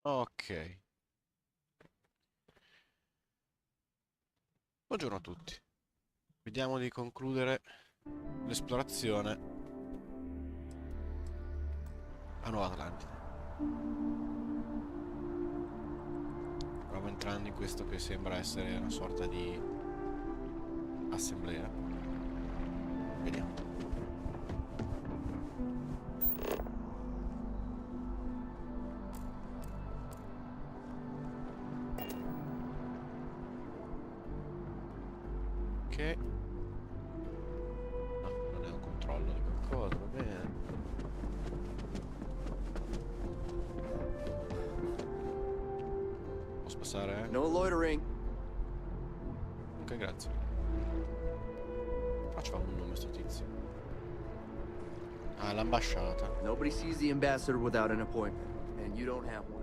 Ok. Buongiorno a tutti. Vediamo di concludere l'esplorazione a Nuova Atlantide. Stiamo entrando in questo che sembra essere una sorta di assemblea. Vediamo. Ok. No, non è un controllo di qualcosa, va bene. Posso passare? No loitering. Ok, grazie. Facciamo un nome sto tizio. Ah, l'ambasciata. Nobody sees the ambassador without an appointment, and you don't have one.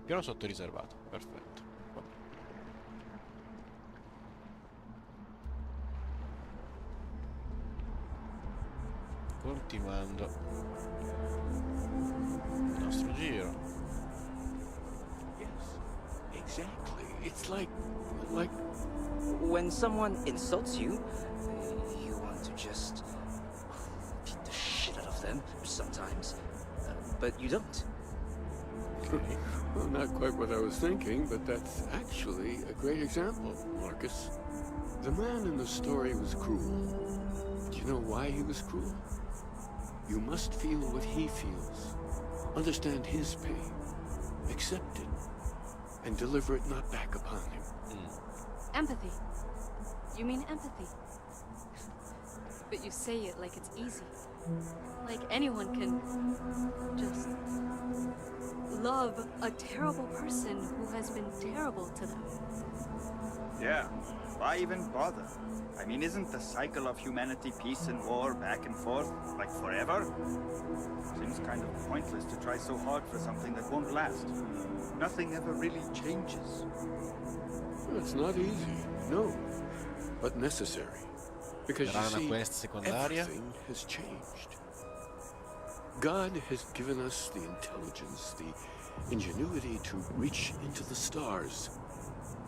Piano sotto riservato, perfetto. Vabbè. Continuando il nostro giro. Yes, exactly. It's like When someone insults you, you want to just beat the shit out of them sometimes, but you don't. Okay. well, not quite what I was thinking, but that's actually a great example, Marcus. The man in the story was cruel. Do you know why he was cruel? You must feel what he feels, understand his pain, accept it, and deliver it not back upon him. Empathy. You mean empathy? But you say it like it's easy. Like anyone can just love a terrible person who has been terrible to them. Yeah, why even bother? I mean, isn't the cycle of humanity peace and war back and forth, like forever? Seems kind of pointless to try so hard for something that won't last. Nothing ever really changes. Well, it's not easy, no, but necessary. Because you Sarà una see, quest secondaria. everything has changed. God has given us the intelligence, the ingenuity to reach into the stars,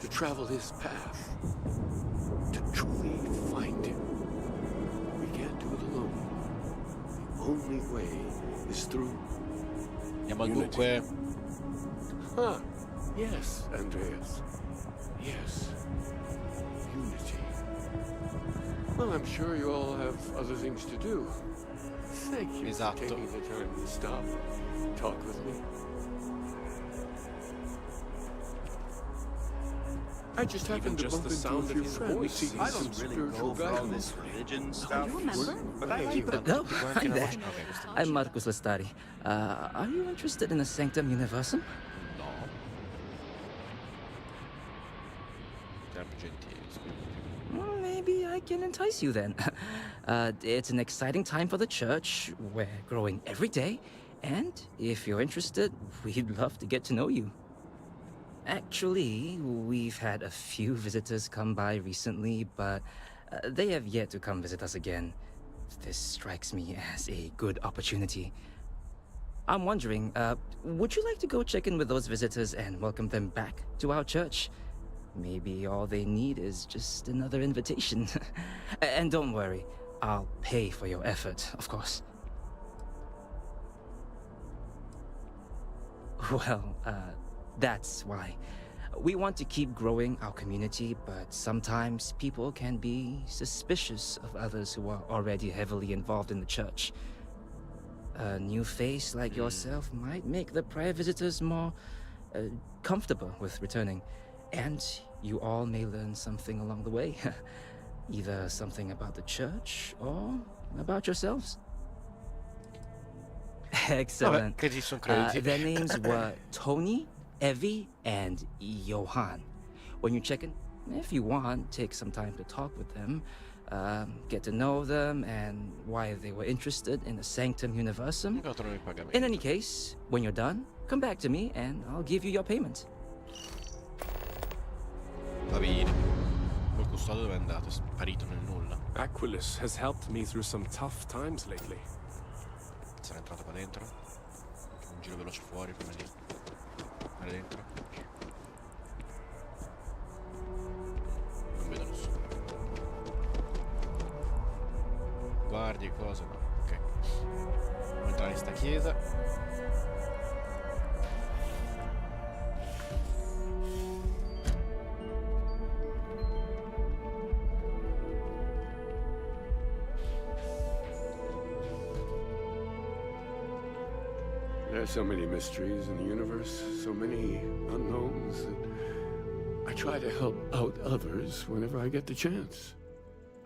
to travel his path, to truly find him. We can't do it alone. The only way is through Andiamo al unity. dunque. Ah, yes, Andreas. Yes. Unity. Well, I'm sure you all have other things to do. Thank you Esatto. for taking the time to stop and talk with me. I just happened to bump into a few friends. I don't really go for all this religion stuff. You remember? But I like the No, hi there. Ok, questo I'm Marcus Lestari. Are you interested in the Sanctum Universum? no. Siamo gentili, scusi. Well, maybe I can entice you then. It's an exciting time for the church. We're growing every day. And if you're interested, we'd love to get to know you. Actually, we've had a few visitors come by recently, but they have yet to come visit us again. This strikes me as a good opportunity. I'm wondering, would you like to go check in with those visitors and welcome them back to our church? Maybe all they need is just another invitation. And don't worry, I'll pay for your effort, of course. Well, that's why. We want to keep growing our community, but sometimes people can be suspicious of others who are already heavily involved in the church. A new face like yourself might make the prior visitors more comfortable with returning. And you all may learn something along the way. Either something about the church or about yourselves. Excellent. Vabbè, crediti sono crediti. Their names were Tony, Evie, and Johan. When you check in, if you want, take some time to talk with them, get to know them and why they were interested in the Sanctum Universum. Incontrano i pagamenti. In any case, when you're done, come back to me and I'll give you your payment. Va bene. Quel custode dove è andato? È sparito nel nulla. Aquilus has helped me through some tough times lately. sarà entrato qua dentro. Un giro veloce fuori prima di andare dentro. Non vedo nessuno. Guardie, cose, no. Ok. Andiamo a entrare in sta chiesa. There's so many mysteries in the universe, so many unknowns that I try to help out others whenever I get the chance.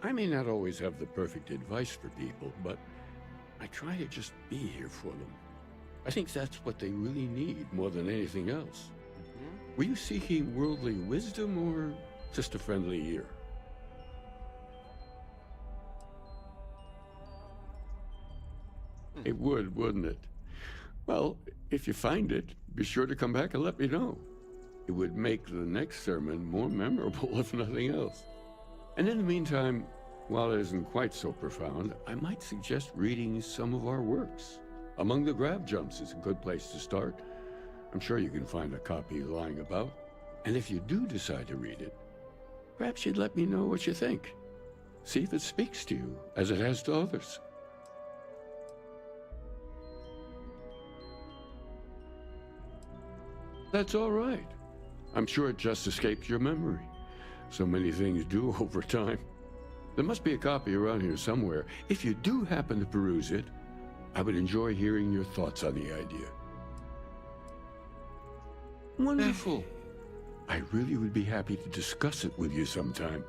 I may not always have the perfect advice for people, but I try to just be here for them. I think that's what they really need more than anything else. Were you seeking worldly wisdom or just a friendly ear? It would, wouldn't it? Well, if you find it, be sure to come back and let me know. It would make the next sermon more memorable, if nothing else. And in the meantime, while it isn't quite so profound, I might suggest reading some of our works. Among the Grab Jumps is a good place to start. I'm sure you can find a copy lying about. And if you do decide to read it, perhaps you'd let me know what you think. See if it speaks to you, as it has to others. That's all right. I'm sure it just escaped your memory. So many things do over time. There must be a copy around here somewhere. If you do happen to peruse it, I would enjoy hearing your thoughts on the idea. Wonderful. I really would be happy to discuss it with you sometime.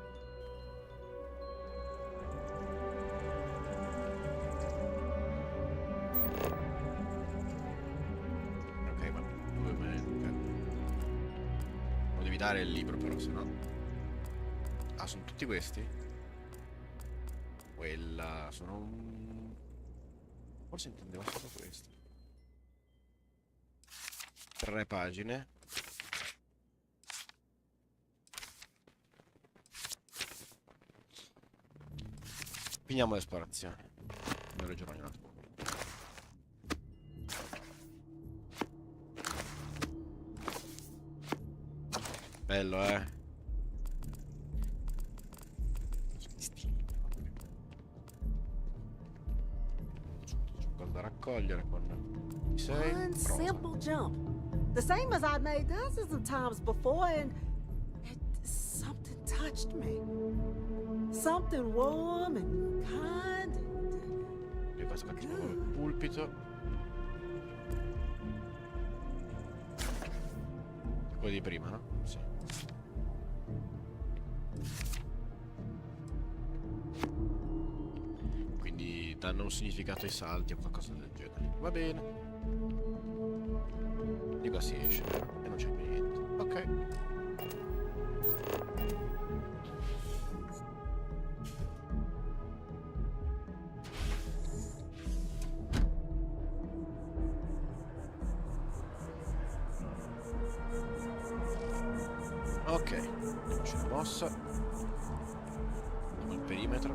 Ok, ma dove me ne... Lo devi dare il libro però, se no... Ah, sono tutti questi? Quella... sono un... Forse intendevo solo questo. 3 pagine. Finiamo l'esplorazione. Me lo leggerò un attimo. Bello, eh? Cosa da raccogliere con i 6. One simple jump. The same as I made dozens of times before, and something touched me. Something warm and kind and Io faccio il pulpito. Quello di prima, no? Sì. Quindi danno un significato ai salti o qualcosa del genere. Va bene. Di qua si esce, e non c'è più niente. Ok. Ok, c'è una mossa. Andiamo al perimetro.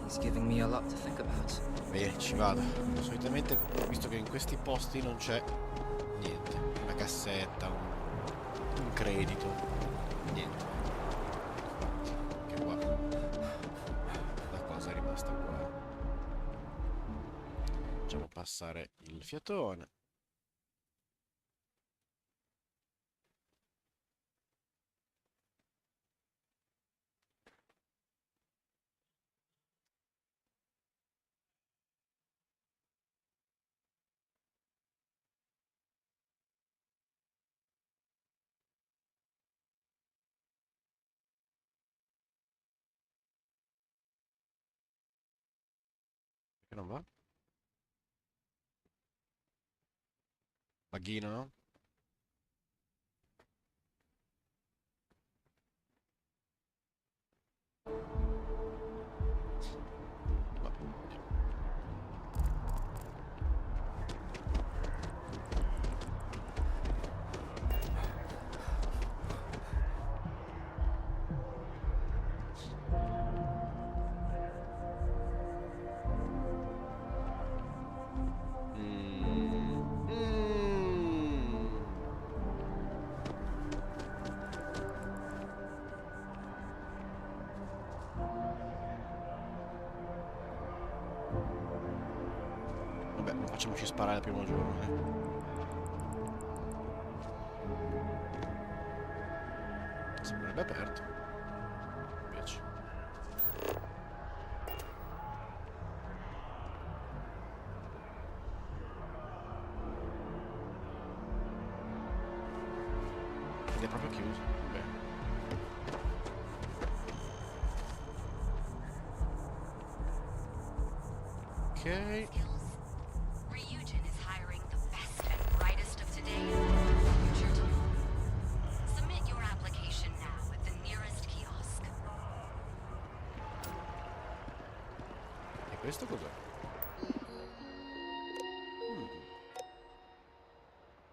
He's giving me a lot to think about. Bene, ci vado. Solitamente, visto che in questi posti non c'è niente. Una cassetta, un credito. Niente. Che qua. La cosa è rimasta qua. Facciamo passare il fiatone. Che non va? Baghino, no? Va. Vabbè, facciamoci sparare il primo giorno, Sembrerebbe aperto. Invece. Ed è proprio chiuso. Bene. Ok. Ryujin is hiring the best and brightest of today and the future tomorrow. Submit your application now at the nearest kiosk. E questo cos'è?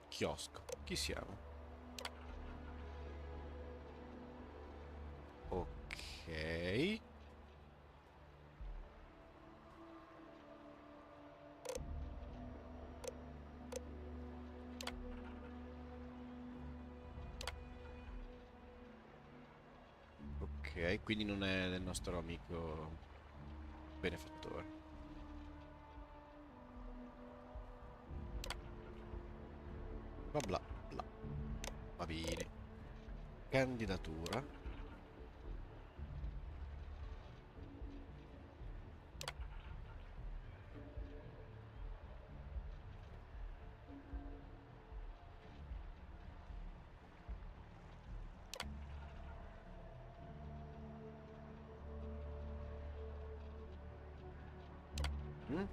Chiosco. Chi siamo? Ok. Ok, quindi non è del nostro amico benefattore. Bla bla bla. Va bene. Candidatura. Mm?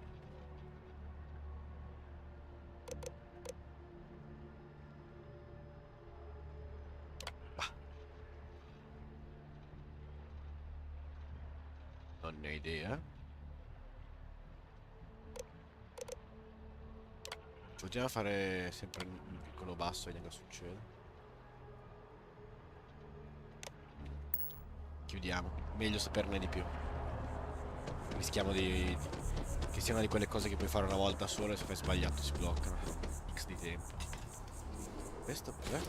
Bah. Non ne ho idea. Continuiamo a fare sempre un piccolo basso e vediamo cosa succede. Chiudiamo. Meglio saperne di più. Rischiamo che sia una di quelle cose che puoi fare una volta sola e se fai sbagliato si bloccano. X di tempo. Questo cos'è?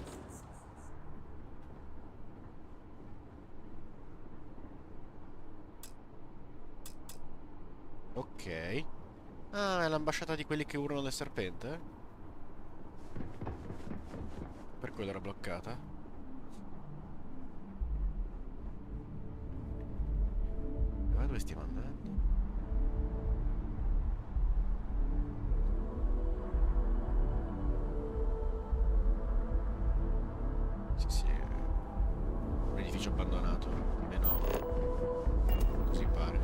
Ok. Ah, è l'ambasciata di quelli che urlano del serpente? Per quello era bloccata. Ma dove stiamo andando? Sì, sì, è un edificio abbandonato. Almeno così pare.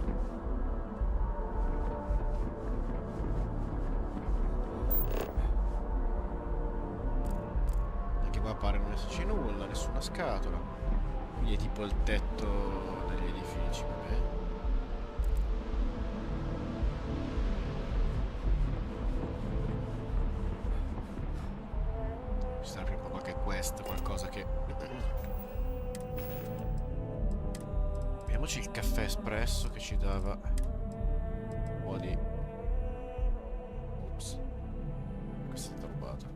Anche qua pare non esserci nulla, nessuna scatola. Quindi è tipo il tetto degli edifici, vabbè. Ci sarà prima qualche quest, qualcosa che... Vediamoci il caffè espresso che ci dava un po' di... Ops. Questo è tappato.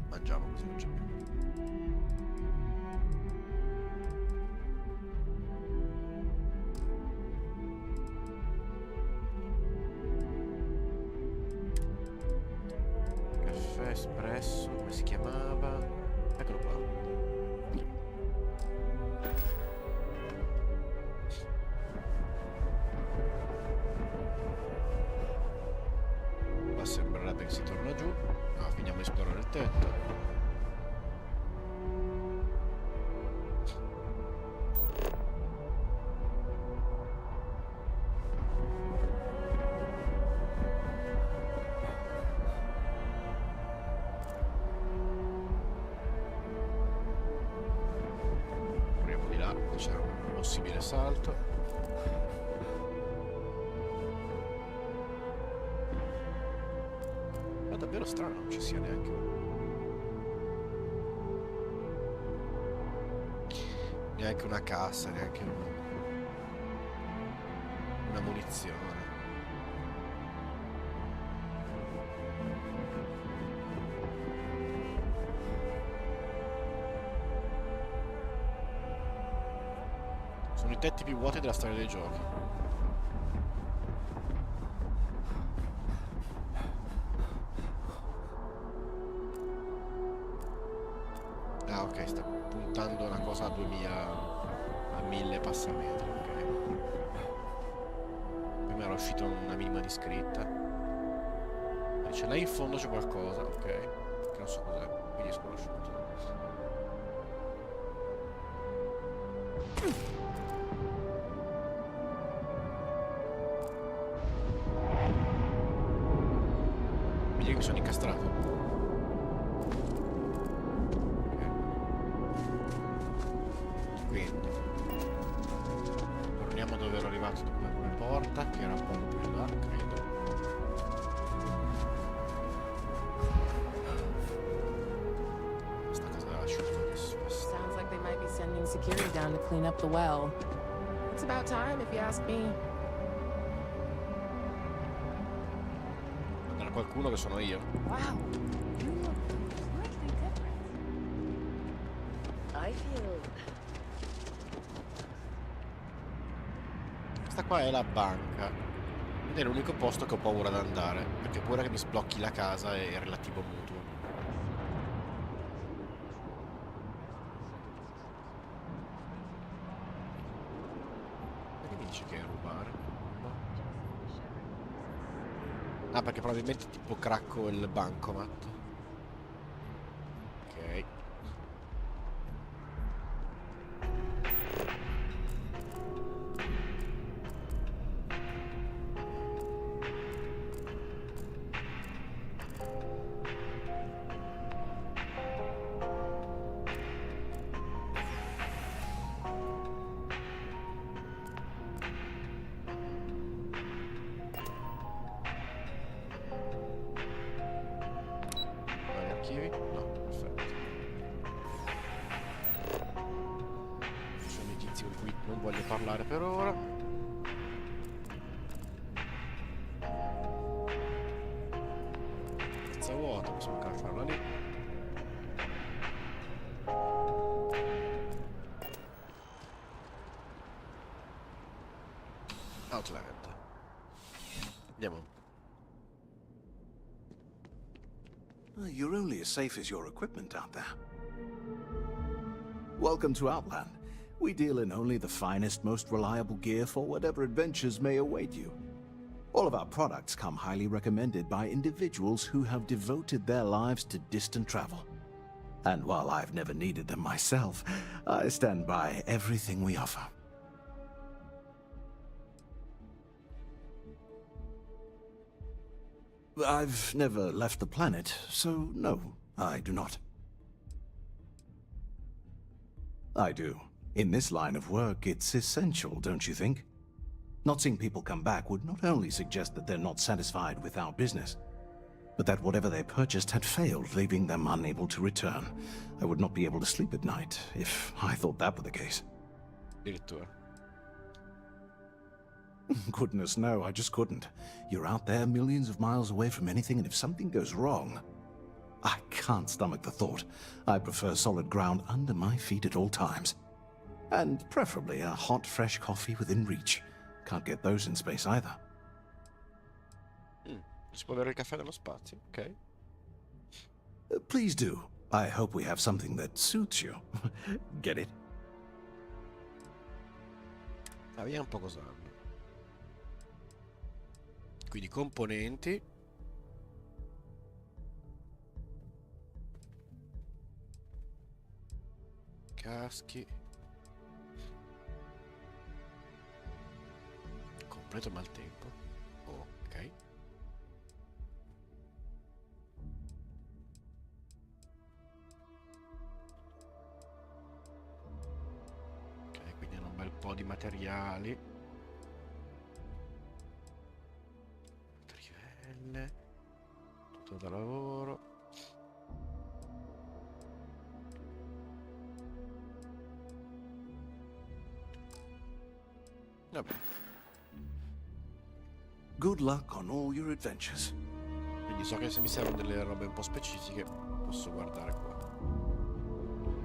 Mangiamo così non c'è più. Caffè espresso, come si chiamava? Eccolo qua. Qua sembrerebbe che si torna giù. No, finiamo di esplorare il tetto. Proviamo di là, c'è un possibile salto. Ma davvero strano non ci sia neanche una cassa, neanche una munizione. Sono i tetti più vuoti della storia dei giochi. sta puntando una cosa a 2000, a 1000 passametri, ok. Prima era uscita una minima di scritta. Dice, là in fondo c'è qualcosa, ok. Che non so cos'è, quindi è sconosciuto. Vedi che mi sono incastrato. Ok. Quindi torniamo dove ero arrivato come porta, che era un po' più là, credo. Questa cosa della sciolta che si fa. Sounds like they might be sending security down to clean up the well. It's about time, if you ask me. C'era qualcuno che sono io. Wow, you look completely different. I feel Questa qua è la banca. Ed è l'unico posto che ho paura ad andare. Perché ho paura che mi sblocchi la casa e il relativo mutuo. Perché mi dice che è rubare? Ah, perché probabilmente tipo cracco il bancomat. Ok. Vari archivi? No, perfetto. Ci sono i tizi con cui non voglio parlare per ora. Pizza vuota, possiamo calcarla lì. Outland. Andiamo. You're only as safe as your equipment out there. Welcome to Outland. We deal in only the finest, most reliable gear for whatever adventures may await you. All of our products come highly recommended by individuals who have devoted their lives to distant travel. And while I've never needed them myself, I stand by everything we offer. I've never left the planet, so no, I do not. I do. In this line of work, it's essential, don't you think? Not seeing people come back would not only suggest that they're not satisfied with our business, but that whatever they purchased had failed, leaving them unable to return. I would not be able to sleep at night if I thought that were the case. Addirittura. Goodness, no, I just couldn't. You're out there millions of miles away from anything, and if something goes wrong, I can't stomach the thought. I prefer solid ground under my feet at all times. And preferably a hot, fresh coffee within reach. Can't get those in space either. Si può bere il caffè nello spazio, ok. Please do. I hope we have something that suits you. Get it? Ah, vediamo un po' cosa hanno. Quindi componenti. Caschi. Completo maltempo. Ok. Ok, quindi hanno un bel po' di materiali. Trivelle. Tutto da lavoro. Vabbè. Good luck on all your adventures. Quindi so che se mi servono delle robe un po' specifiche posso guardare qua.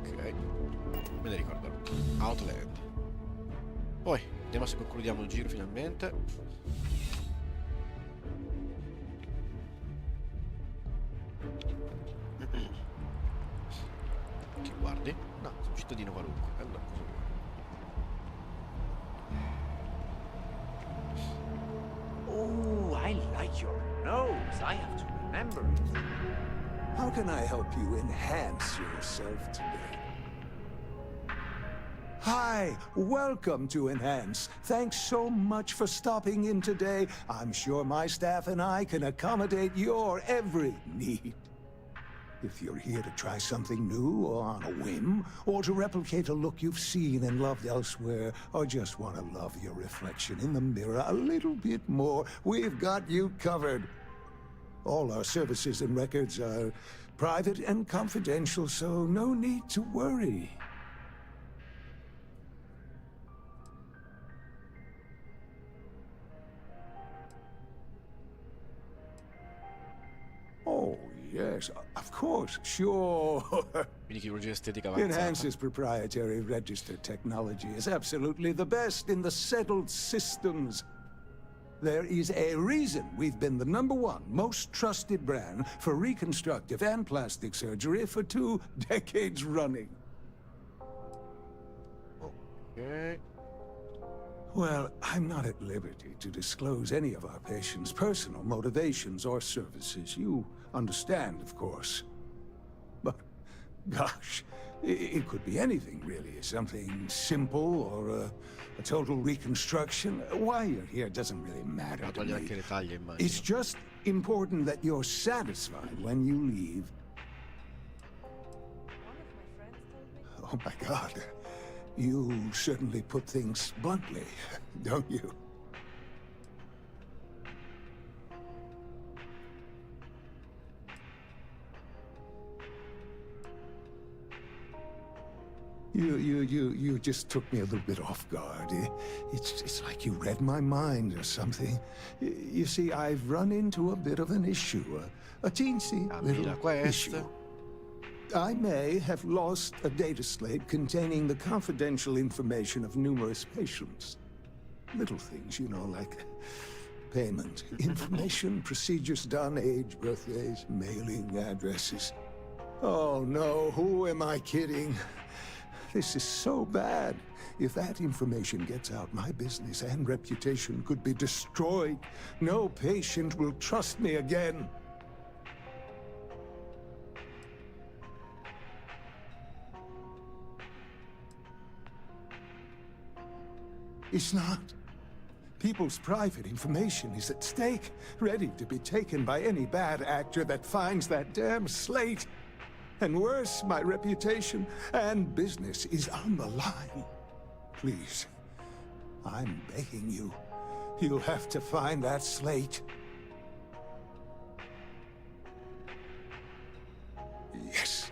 Ok, me ne ricorderò. Outland. Poi vediamo se concludiamo il giro finalmente. Chi guardi? cittadino qualunque. Allora, cosa vuoi? Oh, I like your nose. I have to remember it. How can I help you enhance yourself today? Hi, welcome to Enhance. Thanks so much for stopping in today. I'm sure my staff and I can accommodate your every need. If you're here to try something new or on a whim, or to replicate a look you've seen and loved elsewhere, or just want to love your reflection in the mirror a little bit more, we've got you covered. All our services and records are private and confidential, so no need to worry. Oh, yes, of course, sure. Quindi chirurgia estetica avanzata. Enhance's proprietary register technology is absolutely the best in the settled systems. There is a reason we've been the #1 most trusted brand for reconstructive and plastic surgery for 2 decades running. Ok. Well, I'm not at liberty to disclose any of our patients' personal motivations or services. You understand, of course. But, gosh, it could be anything, really. Something simple or a total reconstruction. Why you're here doesn't really matter to Togliere me. anche le taglie, immagino. It's just important that you're satisfied when you leave. Oh my God. You certainly put things bluntly, don't you? You just took me a little bit off guard. It's like you read my mind or something. You see, I've run into a bit of an issue, a teensy little issue. I may have lost a data slate containing the confidential information of numerous patients. Little things, you know, like payment, information, procedures done, age, birthdays, mailing addresses. Oh no, who am I kidding? This is so bad. If that information gets out, my business and reputation could be destroyed. No patient will trust me again. It's not. People's private information is at stake, ready to be taken by any bad actor that finds that damn slate. And worse, my reputation and business is on the line. Please, I'm begging you. You'll have to find that slate. Yes.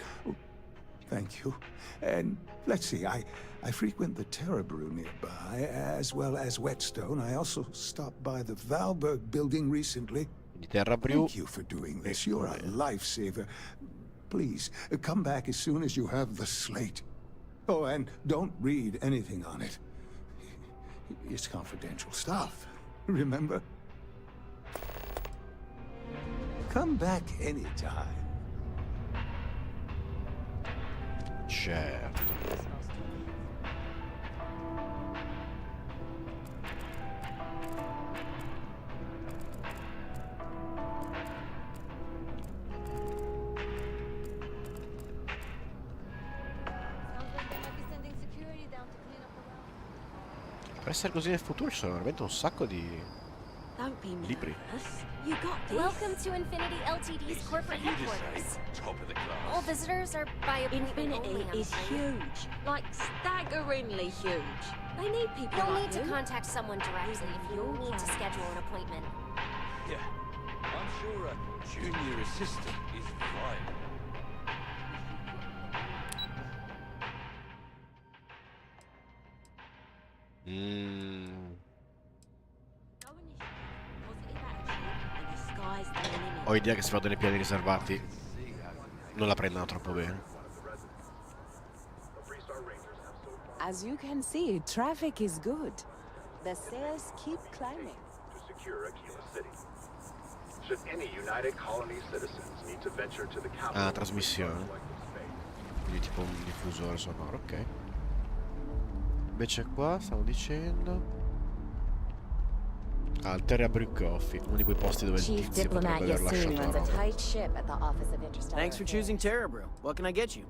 Thank you. And let's see, I frequent the Terror Brew nearby, as well as Whetstone. I also stopped by the Valberg building recently. Terra Brew. Thank you for doing this. You're a lifesaver. Please, come back as soon as you have the slate. Oh, and don't read anything on it. It's confidential stuff, remember? Come back anytime. Certo. Per essere così nel futuro ci sono veramente un sacco di Don't be libri. nervous. You got this. Welcome to Infinity Ltd's corporate headquarters. Top of the class. All visitors are by appointment only, Infinity I'm is afraid. huge. Like staggeringly huge. They need people You'll like need to you. contact someone directly if you need to schedule an appointment. Yeah. I'm sure a junior assistant is fine. Ho idea che se vado nei piani riservati non la prendano troppo bene. As you can see, traffic is good. The sales keep climbing. To secure Aquila City. Should any United Colony citizens need to venture to the capital, Ah, trasmissione. Quindi tipo un diffusore sonoro, ok. Invece qua stavo dicendo... Ah, il Terra Coffee, uno di quei posti dove il Chief tizio potrebbe Diplomat aver lasciato Yassine la runs a roba. tight ship at the Office of Interstellar Thanks for choosing Affairs. Terra Brew. What can I get you?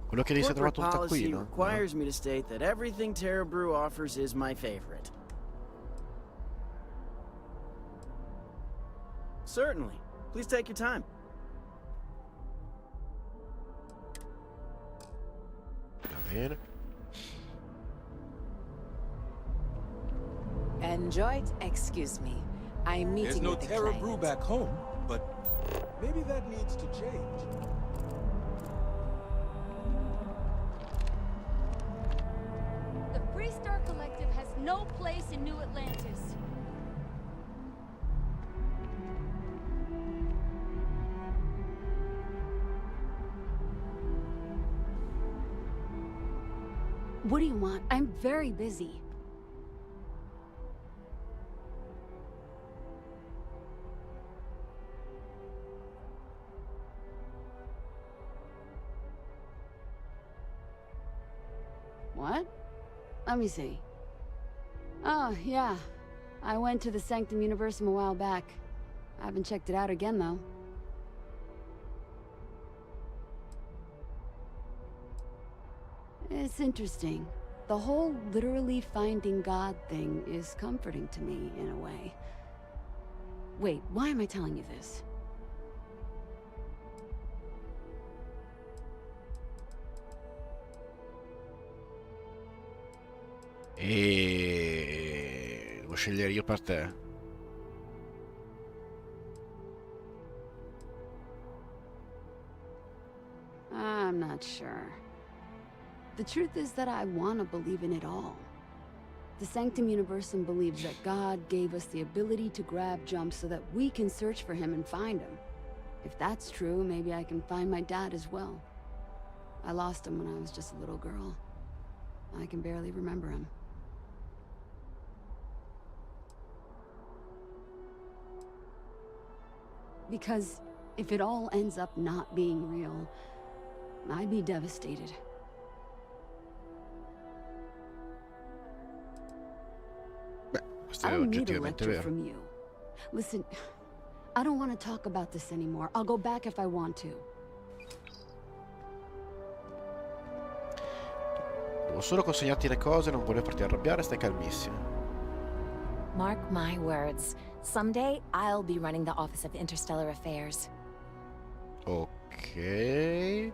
Quello che si è Corporate trovato un policy taccuino? requires me to state that everything Terra Brew offers is my favorite. Certainly. Please take your time. Va bene. Enjoy. Excuse me. I'm meeting There's no with a Terra client. Brew back home, but maybe that needs to change. The Free Star Collective has no place in New Atlantis. What do you want? I'm very busy. What? Let me see. Oh, yeah. I went to the Sanctum Universum a while back. I haven't checked it out again, though. It's interesting. The whole literally finding God thing is comforting to me, in a way. Wait, why am I telling you this? E devo scegliere io per te. I'm not sure. The truth is that I want to believe in it all. The Sanctum Universum believes that God gave us the ability to grab jumps so that we can search for him and find him. If that's true, maybe I can find my dad as well. I lost him when I was just a little girl. I can barely remember him. Because if it all ends up not being real, I'd be devastated. Questo I è don't need a oggettivamente lecture vero. from you. Listen, I don't want to talk about this anymore. I'll go back if I want to. Devo solo consegnarti le cose, non voglio farti arrabbiare, stai calmissimo. Mark my words. Someday, I'll be running the Office of Interstellar Affairs. Ok.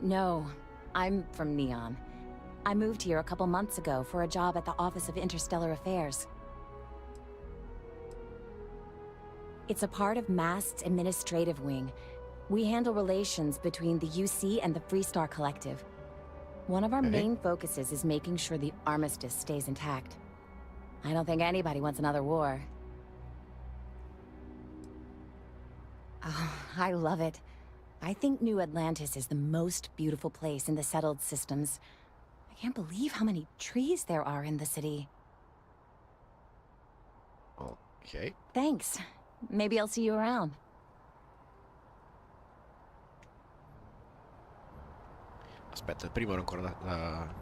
No, I'm from Neon. I moved here a couple months ago for a job at the Office of Interstellar Affairs. It's a part of MAST's administrative wing. We handle relations between the UC and the Free Star Collective. One of our main focuses is making sure the armistice stays intact. I don't think anybody wants another war. Oh, I love it. I think New Atlantis is the most beautiful place in the settled systems. I can't believe how many trees there are in the city. Ok. Thanks. Maybe I'll see you around. Aspetta, il primo era ancora da...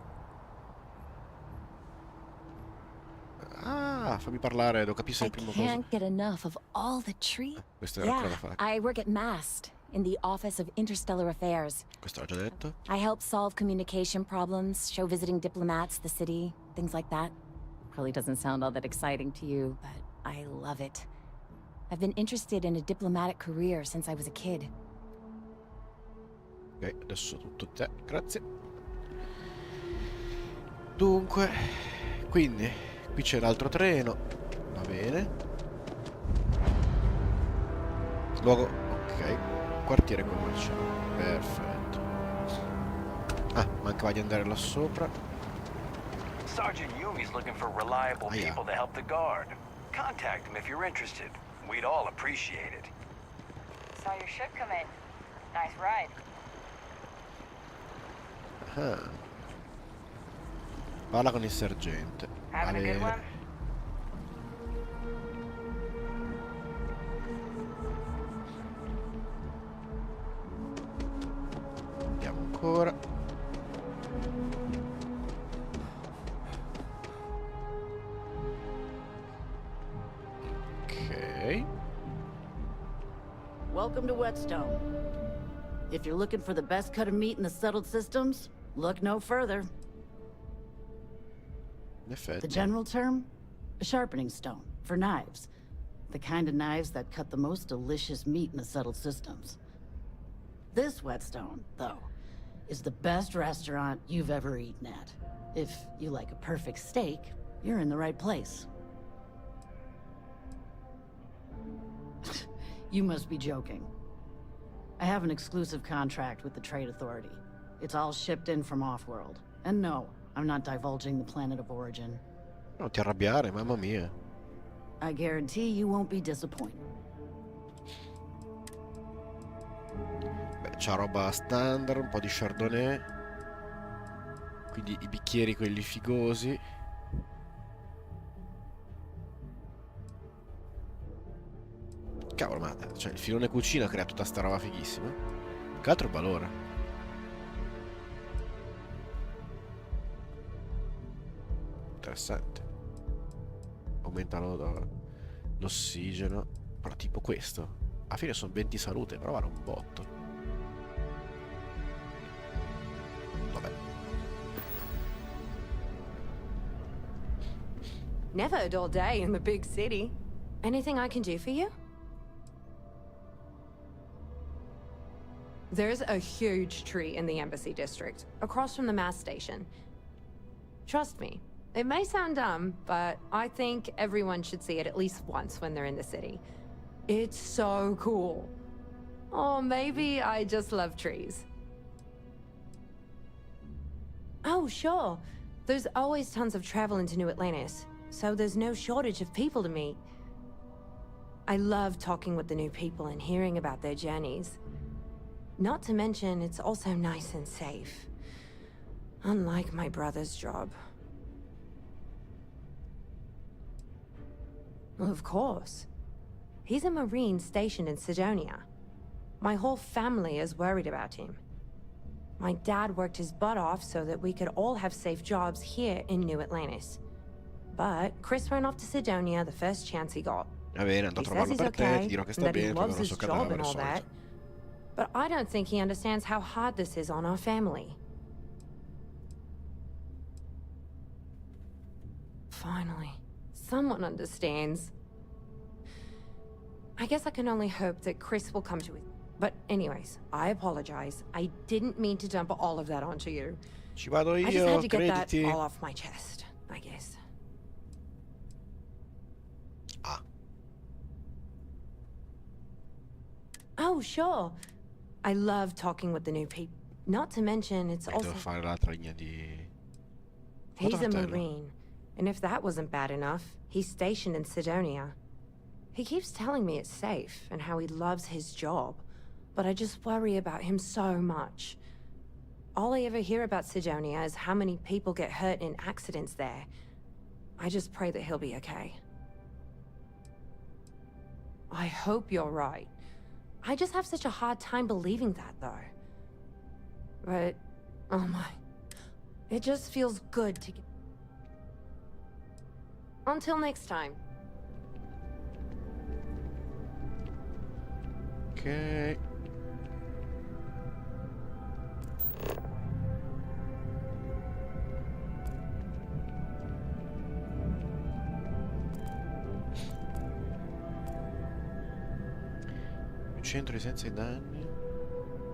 Ah, fammi parlare, devo capire se è il primo cosa. Can't get enough of all the tree. Questo era ancora da Yeah, fare. I work at MAST in the Office of Interstellar Affairs. Questo l'ho già detto. I help solve communication problems, show visiting diplomats the city, things like that. Probably doesn't sound all that exciting to you, but I love it. I've been interested in a diplomatic career since I was a kid. Ok, adesso tutto te, grazie. Dunque, quindi, qui c'è l'altro treno, va bene. Luogo, ok, quartiere commerciale, perfetto. Ah, mancava di andare là sopra. Sergeant Yumi's looking for reliable people to help the guard. Contact him if you're interested. We'd all appreciate it. Saw your ship come in. Nice ride. Ah. Parla con il sergente. Having a good one? ancora. Ok. Welcome to Whetstone. If you're looking for the best cut of meat in the settled systems, look no further. In effetti. The general term? A sharpening stone, for knives. The kind of knives that cut the most delicious meat in the settled systems. This Whetstone, though, is the best restaurant you've ever eaten at. If you like a perfect steak, you're in the right place. You must be joking. I have an exclusive contract with the Trade Authority. It's all shipped in from off-world. And no, I'm not divulging the planet of origin. Non ti arrabbiare, mamma mia. I guarantee you won't be disappointed. Beh, c'ha roba standard, un po' di chardonnay. Quindi i bicchieri quelli figosi. Cavolo, ma cioè, il filone cucina ha creato tutta sta roba fighissima. Che altro valore. Interessante. Aumenta l'ossigeno. Però tipo questo. Alla fine sono 20 salute, però vale un botto. Vabbè. Never a dull day in the big city. Anything I can do for you? There's a huge tree in the Embassy District, across from the mass station. Trust me, it may sound dumb, but I think everyone should see it at least once when they're in the city. It's so cool. Or maybe I just love trees. Oh, sure. There's always tons of travel into New Atlantis, so there's no shortage of people to meet. I love talking with the new people and hearing about their journeys. Not to mention, it's also nice and safe. Unlike my brother's job. Of course. He's a Marine stationed in Sidonia. My whole family is worried about him. My dad worked his butt off so that we could all have safe jobs here in New Atlantis. But Chris ran off to Sidonia the first chance he got. Va bene, andò a trovarlo per te, ti dirò che sta bene, troverò il suo cadavere, solito. But I don't think he understands how hard this is on our family. Finally, someone understands. I guess I can only hope that Chris will come to it. But anyways, I apologize. I didn't mean to dump all of that onto you. Ci vado io, I just had to get crediti. that all off my chest, I guess. Ah. Oh, sure. I love talking with the new people. Not to mention, it's also... Devo fare l'altra linea di... He's a Fratello. Marine. And if that wasn't bad enough, he's stationed in Sidonia. He keeps telling me it's safe and how he loves his job. But I just worry about him so much. All I ever hear about Sidonia is how many people get hurt in accidents there. I just pray that he'll be okay. I hope you're right. I just have such a hard time believing that, though. But, oh my. It just feels good to get... Until next time. Ok. Centro senza i danni.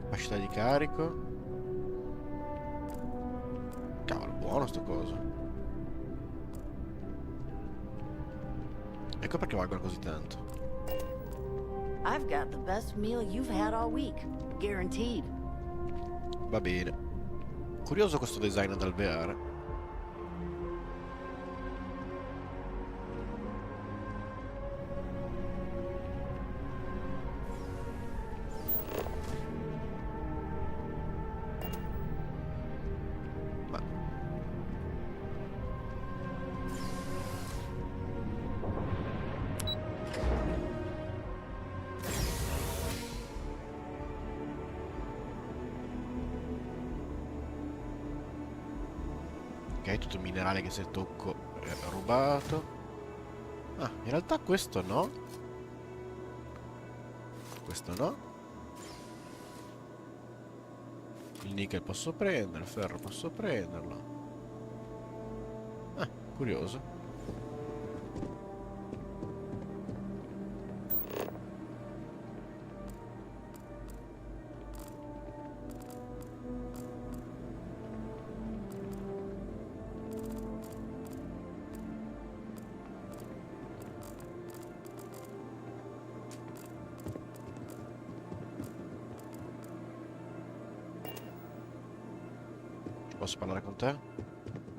Capacità di carico. Cavolo, buono sto coso. Ecco perché valgono così tanto. I've got the best meal you've had all week. Guaranteed. Va bene. Curioso questo design ad alveare. Ok, tutto minerale che se tocco è rubato. Ah, in realtà questo no. Questo no. Il nickel posso prendere, il ferro posso prenderlo. Ah, curioso. Posso parlare con te?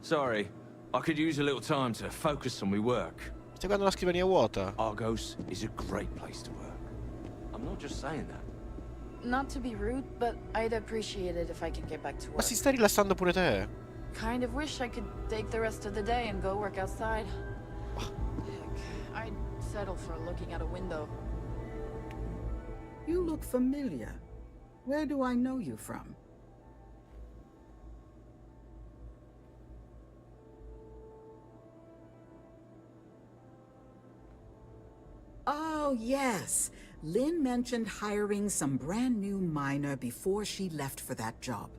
Sorry, I could use a little time to focus on my work. Stai guardando la scrivania vuota? Argos is a great place to work. I'm not just saying that. Not to be rude, but I'd appreciate it if I could get back to Ma work. si sta rilassando pure te? Kind of wish I could take the rest of the day and go work outside. Heck, I'd settle for looking out a window. You look familiar. Where do I know you from? Oh, yes. Lynn mentioned hiring some brand new miner before she left for that job.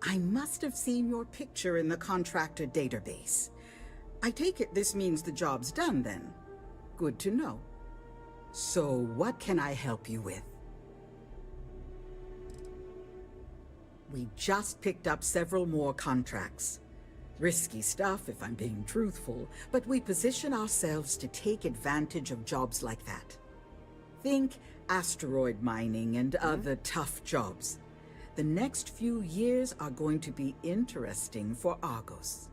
I must have seen your picture in the contractor database. I take it this means the job's done then. Good to know. So, what can I help you with? We just picked up several more contracts. Risky stuff, if I'm being truthful, but we position ourselves to take advantage of jobs like that. Think asteroid mining and other tough jobs. The next few years are going to be interesting for Argos.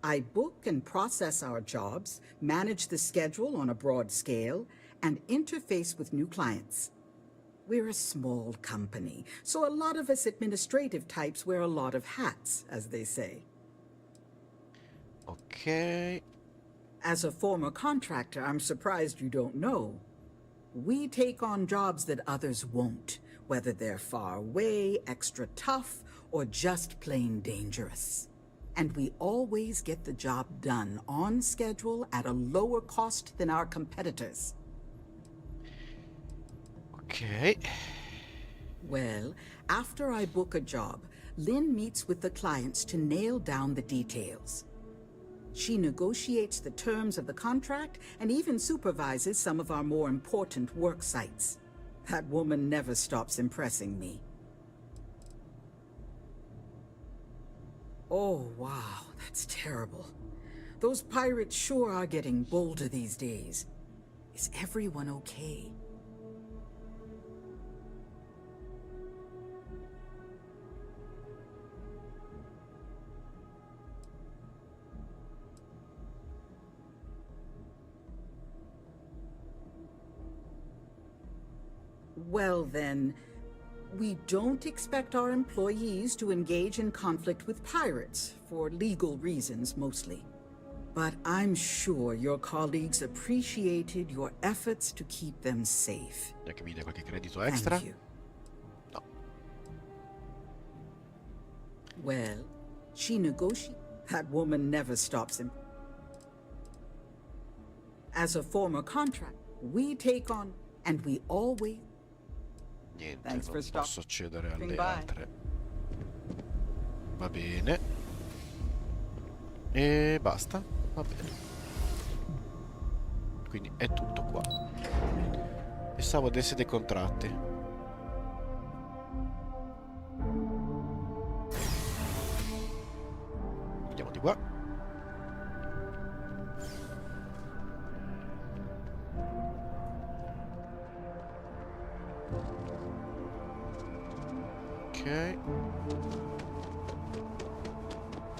I book and process our jobs, manage the schedule on a broad scale, and interface with new clients. We're a small company, so a lot of us administrative types wear a lot of hats, as they say. Ok. As a former contractor, I'm surprised you don't know. We take on jobs that others won't, whether they're far away, extra tough, or just plain dangerous. And we always get the job done on schedule at a lower cost than our competitors. Ok. Well, after I book a job, Lynn meets with the clients to nail down the details. She negotiates the terms of the contract and even supervises some of our more important work sites. That woman never stops impressing me. Oh, wow, that's terrible. Those pirates sure are getting bolder these days. Is everyone okay? Well then, we don't expect our employees to engage in conflict with pirates, for legal reasons mostly. But I'm sure your colleagues appreciated your efforts to keep them safe. Che mi dia qualche credito extra? Thank you. No. Well, she negotiates. That woman never stops him. As a former contract, we take on, and we always... Niente, Thanks non for posso accedere alle Bye. altre. Va bene. E basta. Va bene. Quindi è tutto qua. Pensavo avesse dei contratti. Andiamo di qua. Ok.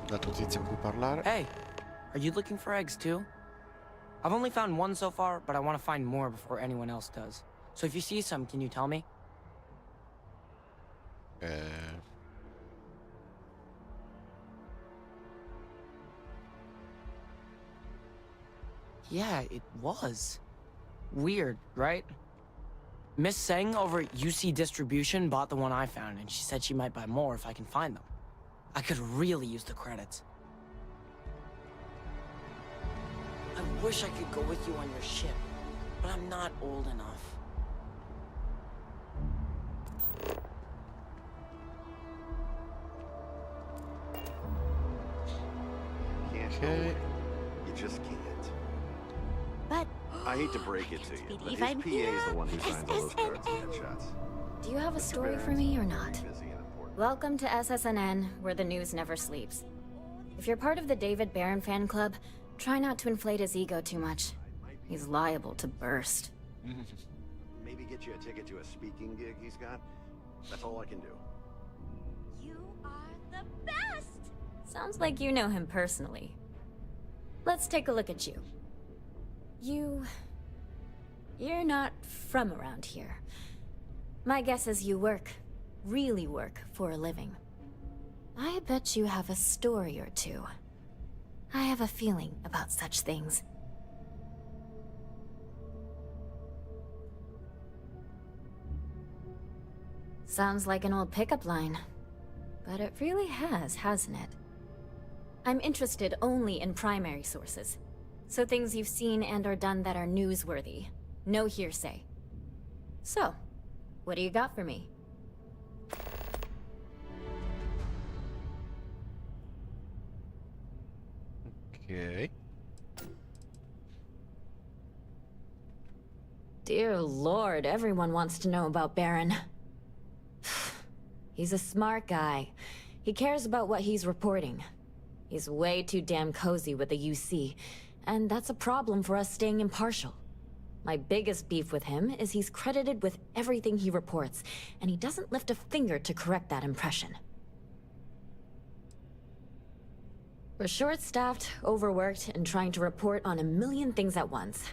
L'altro tizio con cui parlare. Hey, are you looking for eggs too? I've only found one so far, but I want to find more before anyone else does. So if you see some, can you tell me? Yeah, it was. Weird, right? Miss Seng over at UC Distribution bought the one I found, and she said she might buy more if I can find them. I could really use the credits. I wish I could go with you on your ship, but I'm not old enough. Okay. You just can't. But I hate to break it to you, but his believe I'm PA here. is the one who signs all those cards and headshots. do you have a story for me or not? Welcome to SSNN, where the news never sleeps. If you're part of the David Barron fan club, try not to inflate his ego too much. He's liable to burst. Maybe get you a ticket to a speaking gig he's got. That's all I can do. You are the best! Sounds like you know him personally. Let's take a look at you. You're not from around here. My guess is you really work for a living. I bet you have a story or two. I have a feeling about such things. Sounds like an old pickup line. But it really has, hasn't it? I'm interested only in primary sources. So things you've seen and or done that are newsworthy. No hearsay. So, what do you got for me? Okay. Dear Lord, everyone wants to know about Baron. He's a smart guy. He cares about what he's reporting. He's way too damn cozy with the UC, and that's a problem for us staying impartial. My biggest beef with him is he's credited with everything he reports, and he doesn't lift a finger to correct that impression. We're short-staffed, overworked, and trying to report on a million things at once.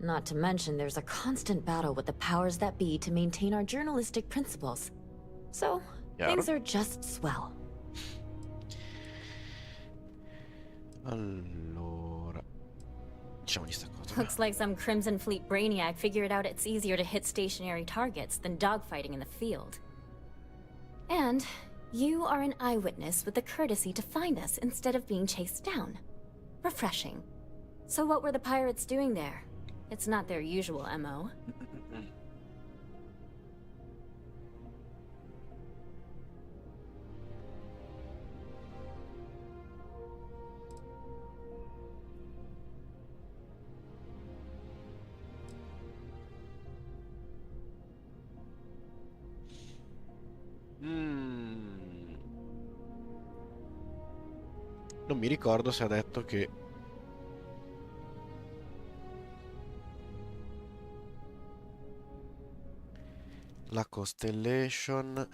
Not to mention there's a constant battle with the powers that be to maintain our journalistic principles. So, things are just swell. Allora, diciamogli sta cosa. Looks like some Crimson Fleet brainiac figured out it's easier to hit stationary targets than dogfighting in the field. And you are an eyewitness with the courtesy to find us instead of being chased down. Refreshing. So what were the pirates doing there? It's not their usual MO. Non mi ricordo se ha detto che la Constellation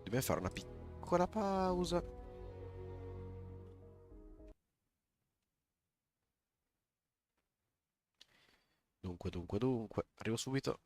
deve fare una piccola pausa. Dunque, arrivo subito.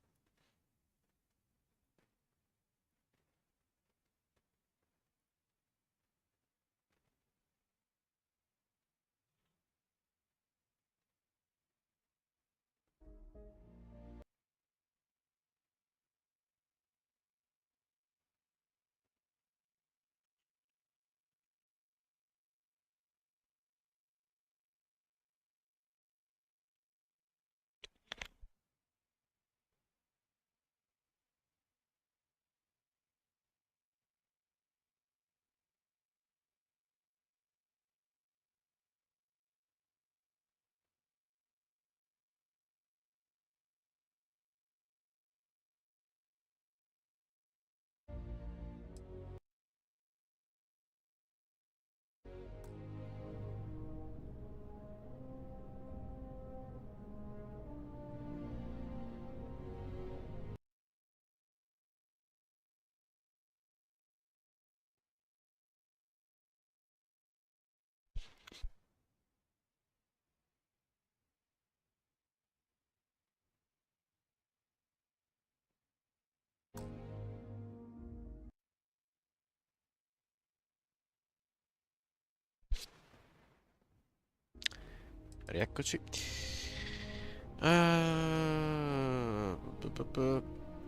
Rieccoci.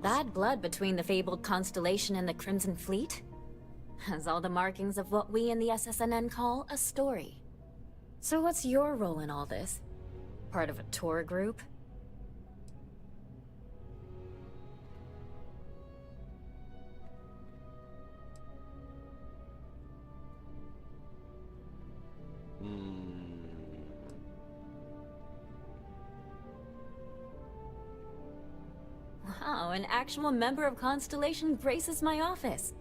Bad blood between the fabled Constellation and the Crimson Fleet? Has all the markings of what we in the SSNN call a story. So what's your role in all this? Part of a tour group? Wow, an actual member of Constellation graces my office.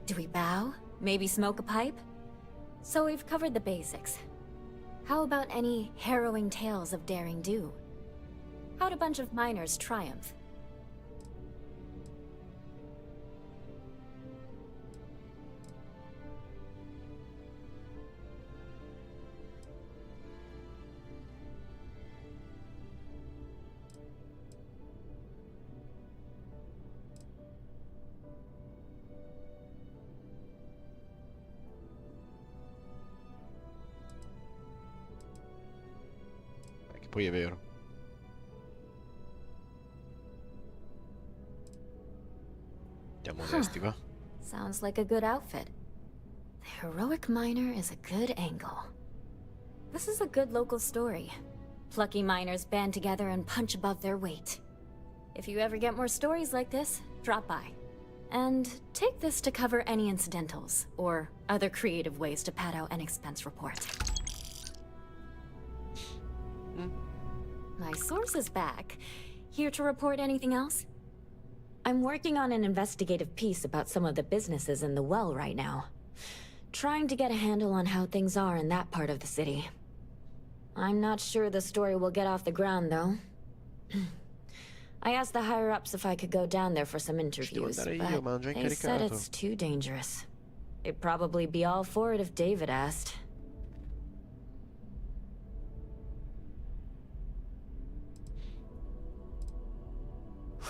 Do we bow? Maybe smoke a pipe? So we've covered the basics. How about any harrowing tales of daring do? How'd a bunch of miners triumph? Poi è vero. Andiamo onesti, va? Sounds like a good outfit. The heroic miner is a good angle. This is a good local story. Plucky miners band together and punch above their weight. If you ever get more stories like this, drop by. And take this to cover any incidentals, or other creative ways to pad out an expense report. My source is back. Here to report anything else? I'm working on an investigative piece about some of the businesses in the well right now. Trying to get a handle on how things are in that part of the city. I'm not sure the story will get off the ground, though. I asked the higher-ups if I could go down there for some interviews, but they said it's too dangerous. They'd probably be all for it if David asked.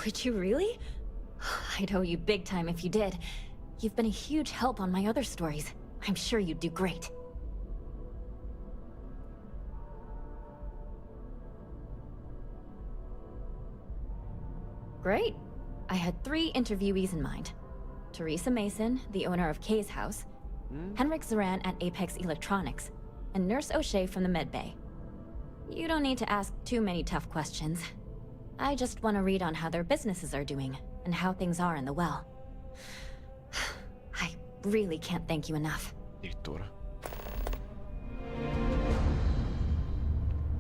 Would you really? I'd owe you big time if you did. You've been a huge help on my other stories. I'm sure you'd do great. Great. I had 3 interviewees in mind. Teresa Mason, the owner of Kay's house, Henrik Zoran at Apex Electronics, and Nurse O'Shea from the medbay. You don't need to ask too many tough questions. I just want to read on how their businesses are doing, and how things are in the well. I really can't thank you enough. Addirittura.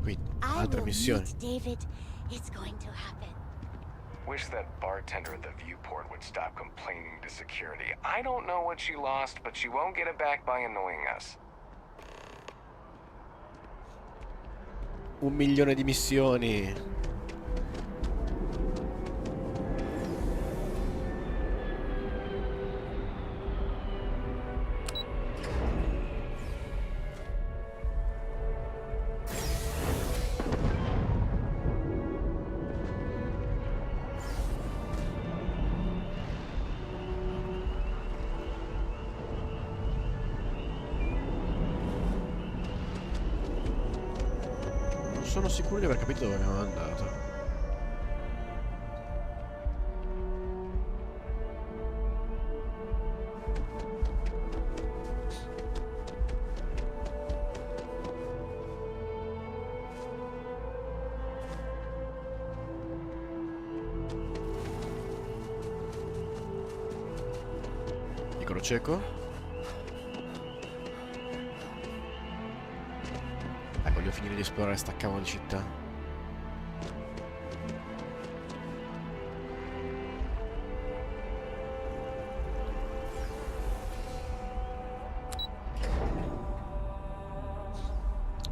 Qui, altre missioni. David, it's going to happen. Wish that bartender at the viewport would stop complaining to security. I don't know what she lost, but she won't get it back by annoying us. 1 milione di missioni. Sono sicuro di aver capito dove abbiamo andato. Piccolo cieco. Voglio finire di esplorare sta cavolo di città.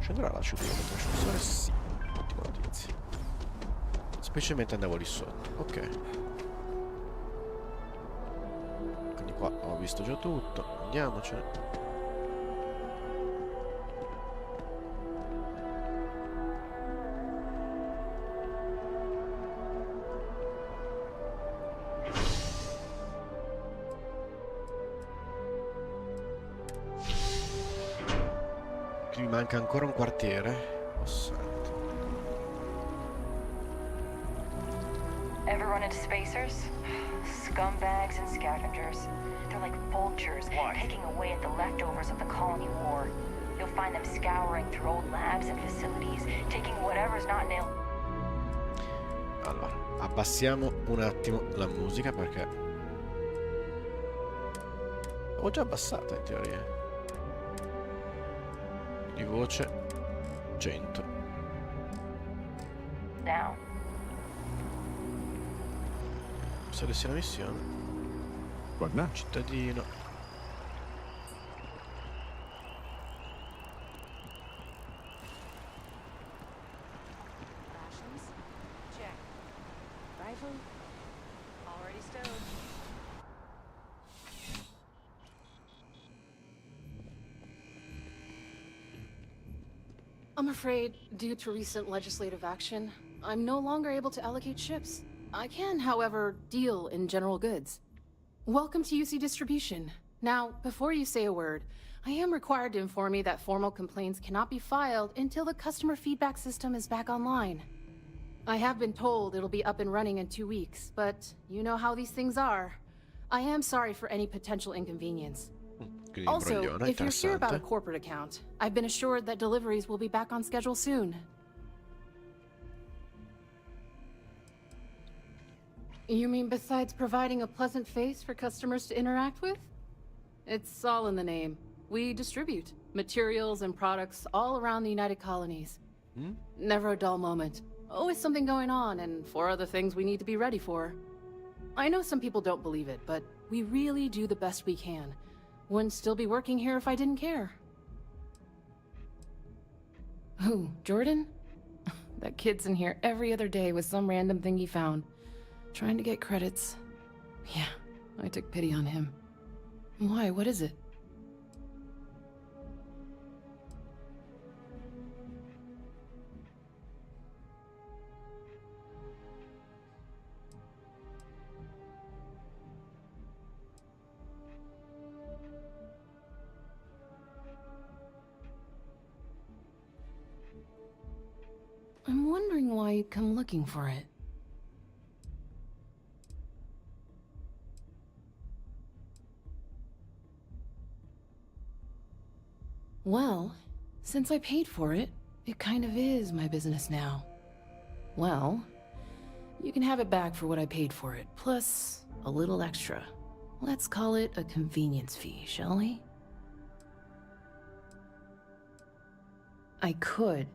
Scenderà laggiù prima dentro l'ascensore? Sì. Ottima notizia. Specialmente andavo lì sotto. Ok. Quindi qua ho visto già tutto. Andiamocene. Mi manca ancora un quartiere. Santo. Ever run into spacers? Scumbags and scavengers. They're like vultures, picking away at the leftovers of the colony war. You'll find them scouring through old labs and facilities, taking whatever's not nailed. Allora, abbassiamo un attimo la musica perché ho già abbassato in teoria. Di voce 100. Down. Seleziona missione. Guarda. Cittadino. Rations? Check. Rifle? Already stowed. I'm afraid, due to recent legislative action, I'm no longer able to allocate ships. I can, however, deal in general goods. Welcome to UC Distribution. Now, before you say a word, I am required to inform you that formal complaints cannot be filed until the customer feedback system is back online. I have been told it'll be up and running in 2 weeks, but you know how these things are. I am sorry for any potential inconvenience. Also, if you're here about a corporate account, I've been assured that deliveries will be back on schedule soon. You mean besides providing a pleasant face for customers to interact with? It's all in the name. We distribute materials and products all around the United Colonies. Never a dull moment. Always something going on, and 4 other things we need to be ready for. I know some people don't believe it, but we really do the best we can. Wouldn't still be working here if I didn't care. Who, Jordan? That kid's in here every other day with some random thing he found. Trying to get credits. Yeah, I took pity on him. Why, what is it? I'm wondering why you'd come looking for it. Well, since I paid for it, it kind of is my business now. Well, you can have it back for what I paid for it, plus a little extra. Let's call it a convenience fee, shall we? I could,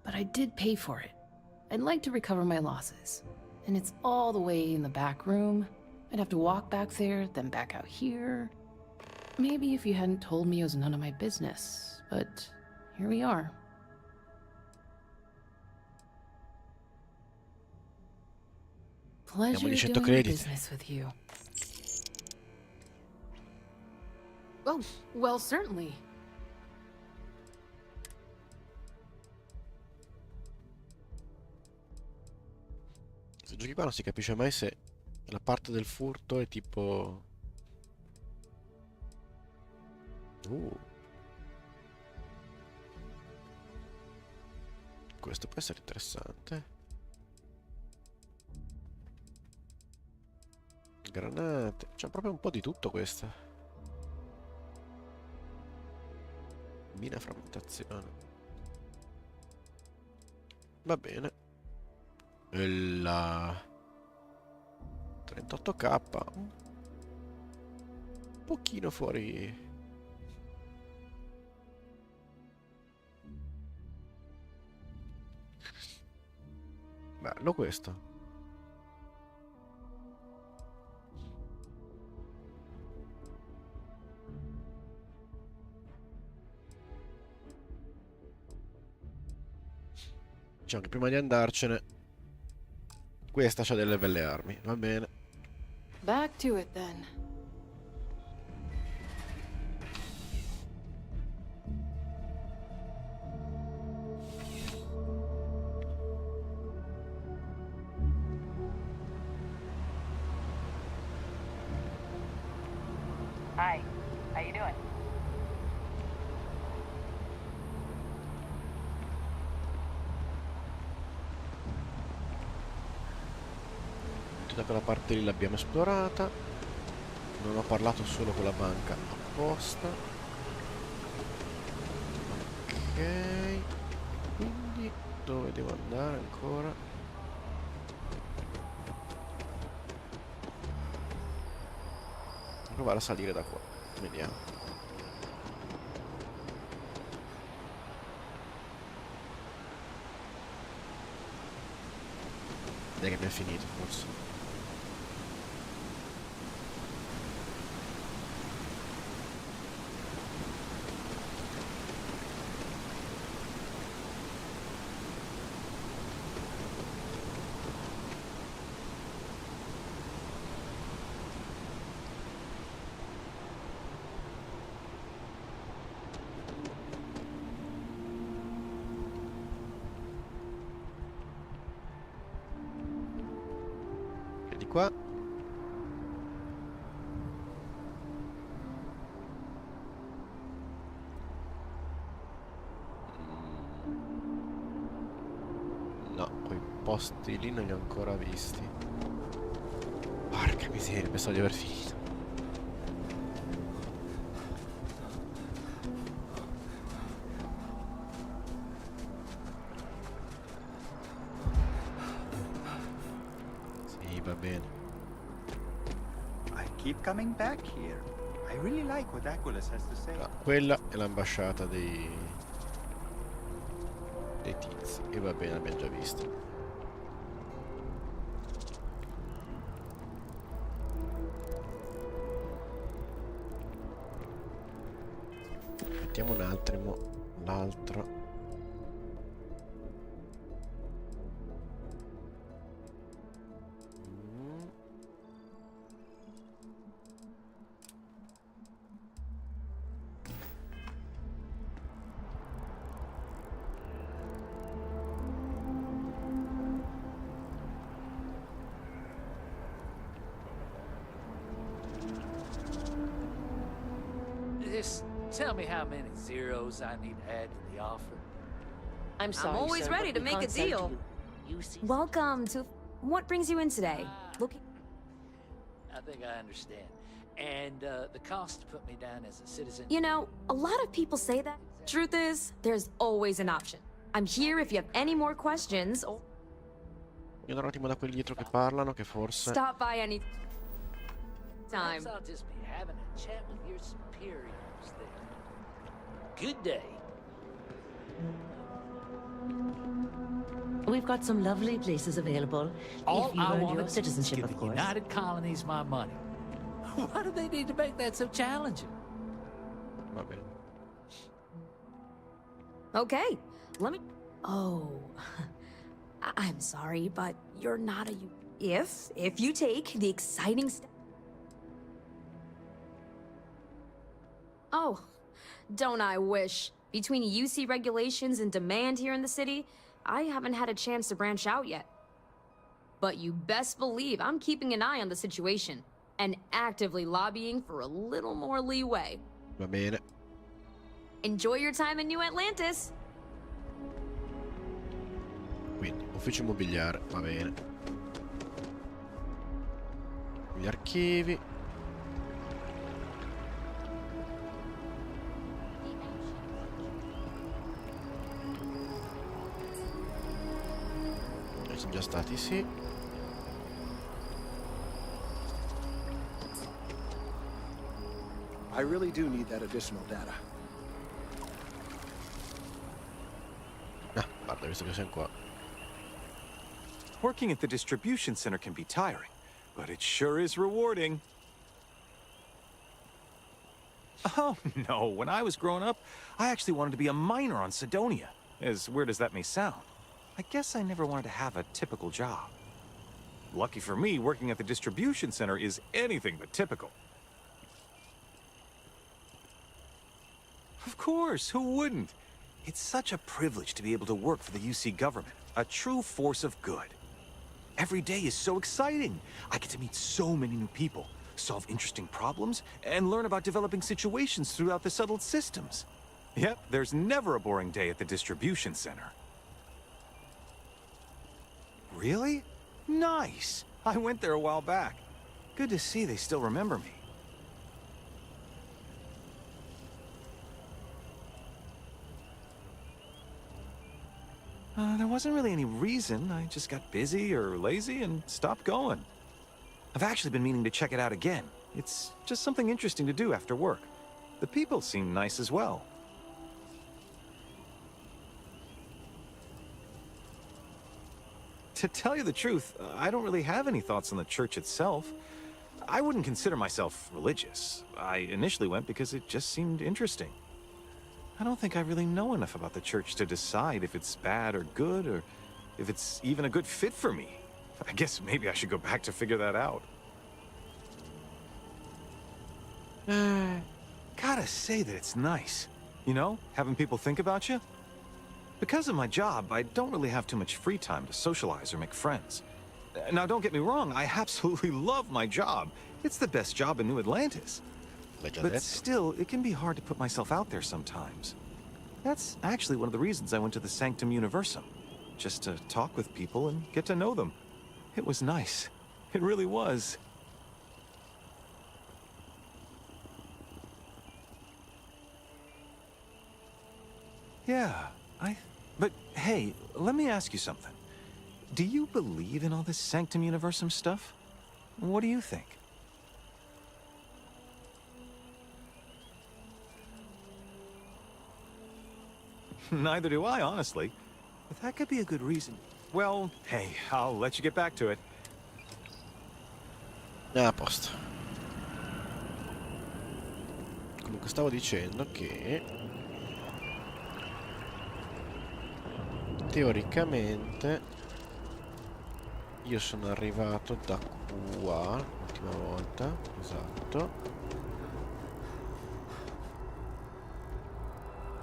but I did pay for it. I'd like to recover my losses. And it's all the way in the back room. I'd have to walk back there, then back out here. Maybe if you hadn't told me it was none of my business, but here we are. Pleasure doing business with you. Oh, well, certainly. Se giochi qua non si capisce mai se la parte del furto è tipo... Questo può essere interessante. Granate. C'è proprio un po' di tutto questa. Mina frammentazione. Va bene. La 38k. Un pochino fuori. Bello questo. Diciamo che prima di andarcene questa c'ha delle belle armi, va bene. Back to it then. Hi, how you doing? quella parte lì l'abbiamo esplorata. Non ho parlato solo con la banca apposta. Ok. Quindi dove devo andare ancora? Provare a salire da qua. Vediamo. Dai che mi è finito forse. Di qua. No, quei posti lì non li ho ancora visti. Porca miseria, pensavo di aver finito. Sì, va bene. I keep coming back here. I really like what Aquilus has to say. Ah, quella è l'ambasciata dei tizi. E va bene, l'abbiamo già visto. Mettiamo un attimo l'altro. Just tell me how many zeros I need to add to the offer. I'm sorry, always sir, ready but to we make a can't sell deal. to you. Welcome to... What brings you in today? Looking... I think I understand. And the cost to put me down as a citizen. You know, a lot of people say that. Truth is, there's always an option. I'm here if you have any more questions or... Io andrò un attimo da quelli dietro che parlano, che forse... Stop by any... time. Perhaps I'll just be having a chat with your superiors there. Good day. We've got some lovely places available. All if you I earned want your to citizenship, give of the course. United Colonies my money. Why do they need to make that so challenging? Va bene. Okay, let me... Oh... I'm sorry, but you're not a... If you take the exciting step... Oh, don't I wish. Between UC regulations and demand here in the city, I haven't had a chance to branch out yet. But you best believe I'm keeping an eye on the situation and actively lobbying for a little more leeway. Va bene. Enjoy your time in New Atlantis. Quindi, ufficio immobiliare, va bene. Gli archivi. Siamo già stati, sì. I really do need that additional data. Ah, guarda, visto che siamo qua. Working at the distribution center can be tiring, but it sure is rewarding. Oh, no. When I was growing up, I actually wanted to be a miner on Sidonia. As weird as that may sound. I guess I never wanted to have a typical job. Lucky for me, working at the distribution center is anything but typical. Of course, who wouldn't? It's such a privilege to be able to work for the UC government, a true force of good. Every day is so exciting. I get to meet so many new people, solve interesting problems, and learn about developing situations throughout the settled systems. Yep, there's never a boring day at the distribution center. Really? Nice. I went there a while back. Good to see they still remember me. There wasn't really any reason. I just got busy or lazy and stopped going. I've actually been meaning to check it out again. It's just something interesting to do after work. The people seem nice as well. To tell you the truth, I don't really have any thoughts on the church itself. I wouldn't consider myself religious. I initially went because it just seemed interesting. I don't think I really know enough about the church to decide if it's bad or good, or if it's even a good fit for me. I guess maybe I should go back to figure that out. Gotta say that it's nice. You know, having people think about you. Because of my job, I don't really have too much free time to socialize or make friends. Now, don't get me wrong, I absolutely love my job. It's the best job in New Atlantis. But still, it can be hard to put myself out there sometimes. That's actually one of the reasons I went to the Sanctum Universum. Just to talk with people and get to know them. It was nice. It really was. Yeah, But hey, let me ask you something. Do you believe in all this Sanctum Universum stuff? What do you think? Neither do I, honestly. But that could be a good reason. Well, hey, I'll let you get back to it. A posto. Comunque stavo dicendo che teoricamente io sono arrivato da qua l'ultima volta, esatto.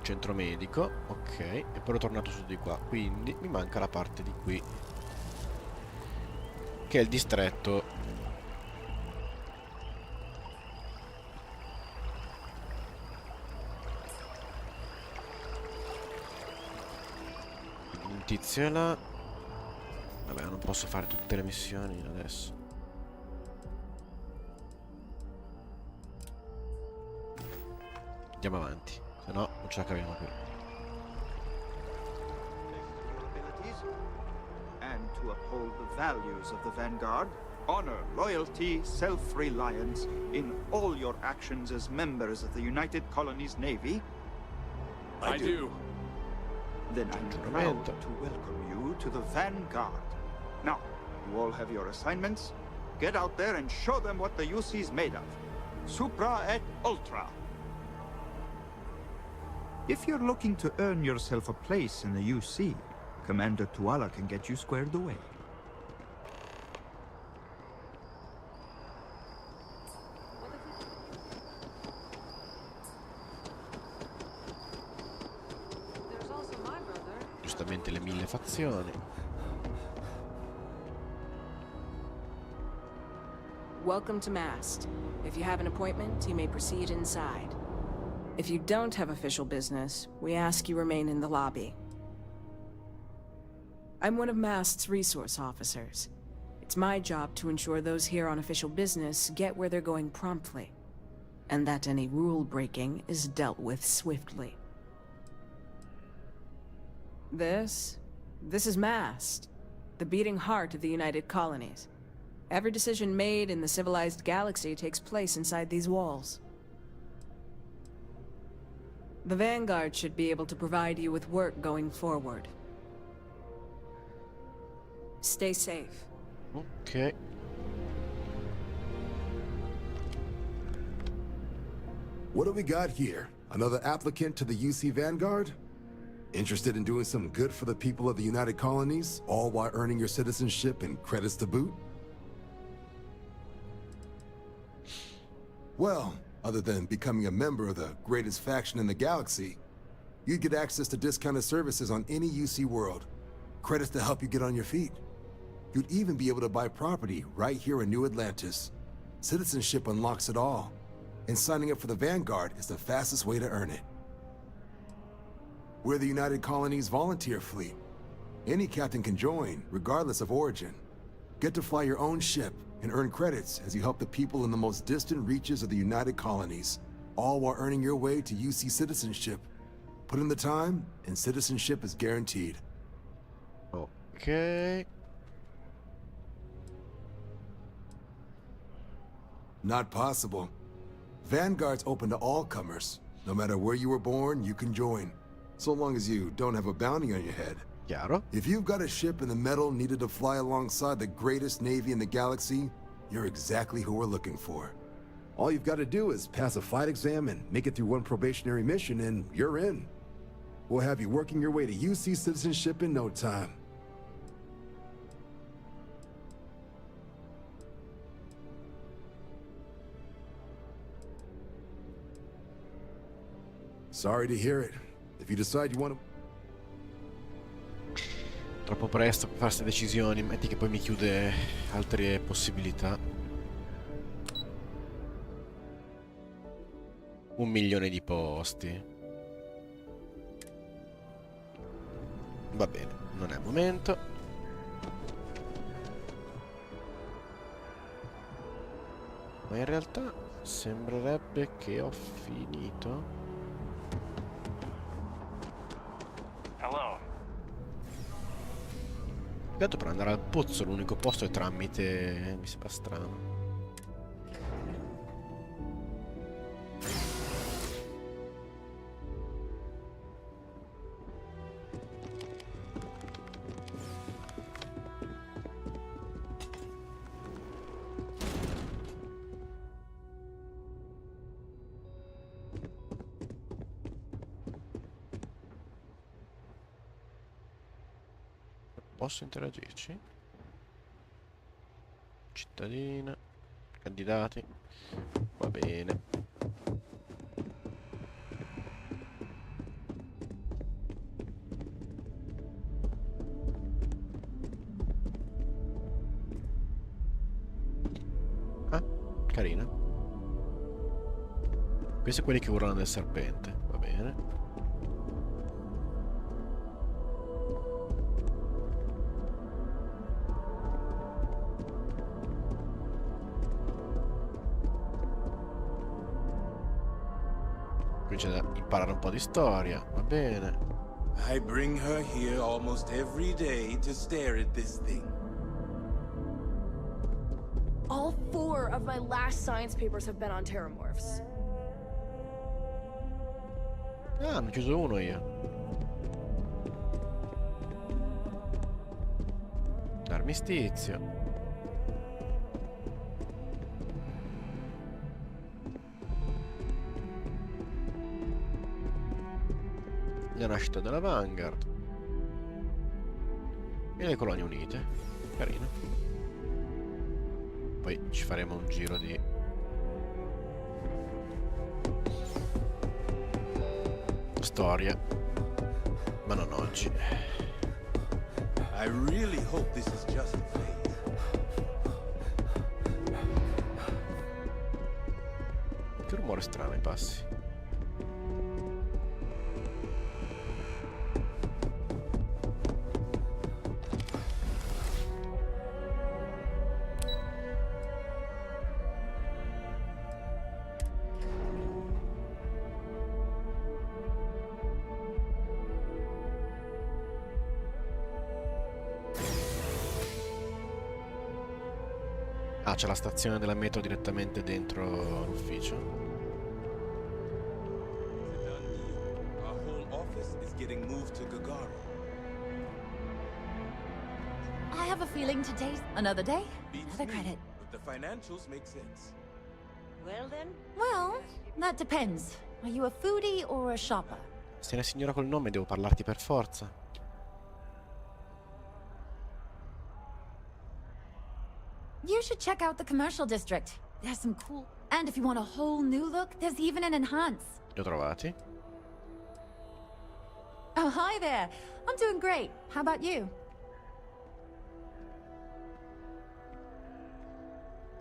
Centro medico, ok, e poi ho tornato su di qua, quindi mi manca la parte di qui, che è il distretto. Un tizio è là. Vabbè, non posso fare tutte le missioni adesso. Andiamo avanti. Se no, non ce la caviamo più. And to uphold the values of the Vanguard, honor, loyalty, self-reliance in all your actions as members of the United Colonies Navy. I do. Then I'm proud to welcome you to the Vanguard. Now, you all have your assignments. Get out there and show them what the UC's made of. Supra et Ultra. If you're looking to earn yourself a place in the UC, Commander Tuala can get you squared away. Giustamente le 1000 fazioni. Welcome to Mast. If you have an appointment, you may proceed inside. If you don't have official business, we ask you remain in the lobby. I'm one of Mast's resource officers. It's my job to ensure those here on official business get where they're going promptly, and that any rule breaking is dealt with swiftly. This is Mast, the beating heart of the United Colonies. Every decision made in the civilized galaxy takes place inside these walls. The Vanguard should be able to provide you with work going forward. Stay safe. Okay. What do we got here? Another applicant to the UC Vanguard? Interested in doing some good for the people of the United Colonies, all while earning your citizenship and credits to boot? Well, other than becoming a member of the greatest faction in the galaxy, you'd get access to discounted services on any UC world, credits to help you get on your feet. You'd even be able to buy property right here in New Atlantis. Citizenship unlocks it all, and signing up for the Vanguard is the fastest way to earn it. We're the United Colonies Volunteer Fleet. Any captain can join, regardless of origin. get to fly your own ship and earn credits as you help the people in the most distant reaches of the United Colonies, all while earning your way to UC citizenship. Put in the time, and citizenship is guaranteed. Ok. Not possible. Vanguard's open to all comers. No matter where you were born, you can join. So long as you don't have a bounty on your head. Chiaro. If you've got a ship in the metal needed to fly alongside the greatest navy in the galaxy, you're exactly who we're looking for. All you've got to do is pass a flight exam and make it through one probationary mission and you're in. We'll have you working your way to UC citizenship in no time. Sorry to hear it. If you decide you want to... Troppo presto per farsi decisioni, metti che poi mi chiude altre possibilità. 1 milione di posti. Va bene, non è il momento. Ma in realtà sembrerebbe che ho finito. Hello. Peccato per andare al pozzo, l'unico posto è tramite... mi sembra strano. Posso interagirci? Cittadina, candidati, va bene. Ah, carina. Questi sono quelli che urlano del serpente, va bene. C'è da imparare un po' di storia, va bene. I bring her here almost every day to stare at this thing. All 4 of my last science papers have been on terramorphs. Ah, ne ho chiuso uno io. L'armistizio. La nascita della Vanguard e le colonie unite. Carino. Poi ci faremo un giro di storia, ma non oggi. I really hope this is just a phase. Che rumore strano i passi. Ah, c'è la stazione della metro direttamente dentro l'ufficio. Our whole office is getting moved to Gagarin. I have a feeling today's another day, another credit. But the financials make sense. Well then? Well, that depends. Are you a foodie or a shopper? Se una signora col nome devo parlarti per forza. You should check out the commercial district. There's some cool... And if you want a whole new look, there's even an enhance. Li ho trovati. Oh, hi there. I'm doing great. How about you?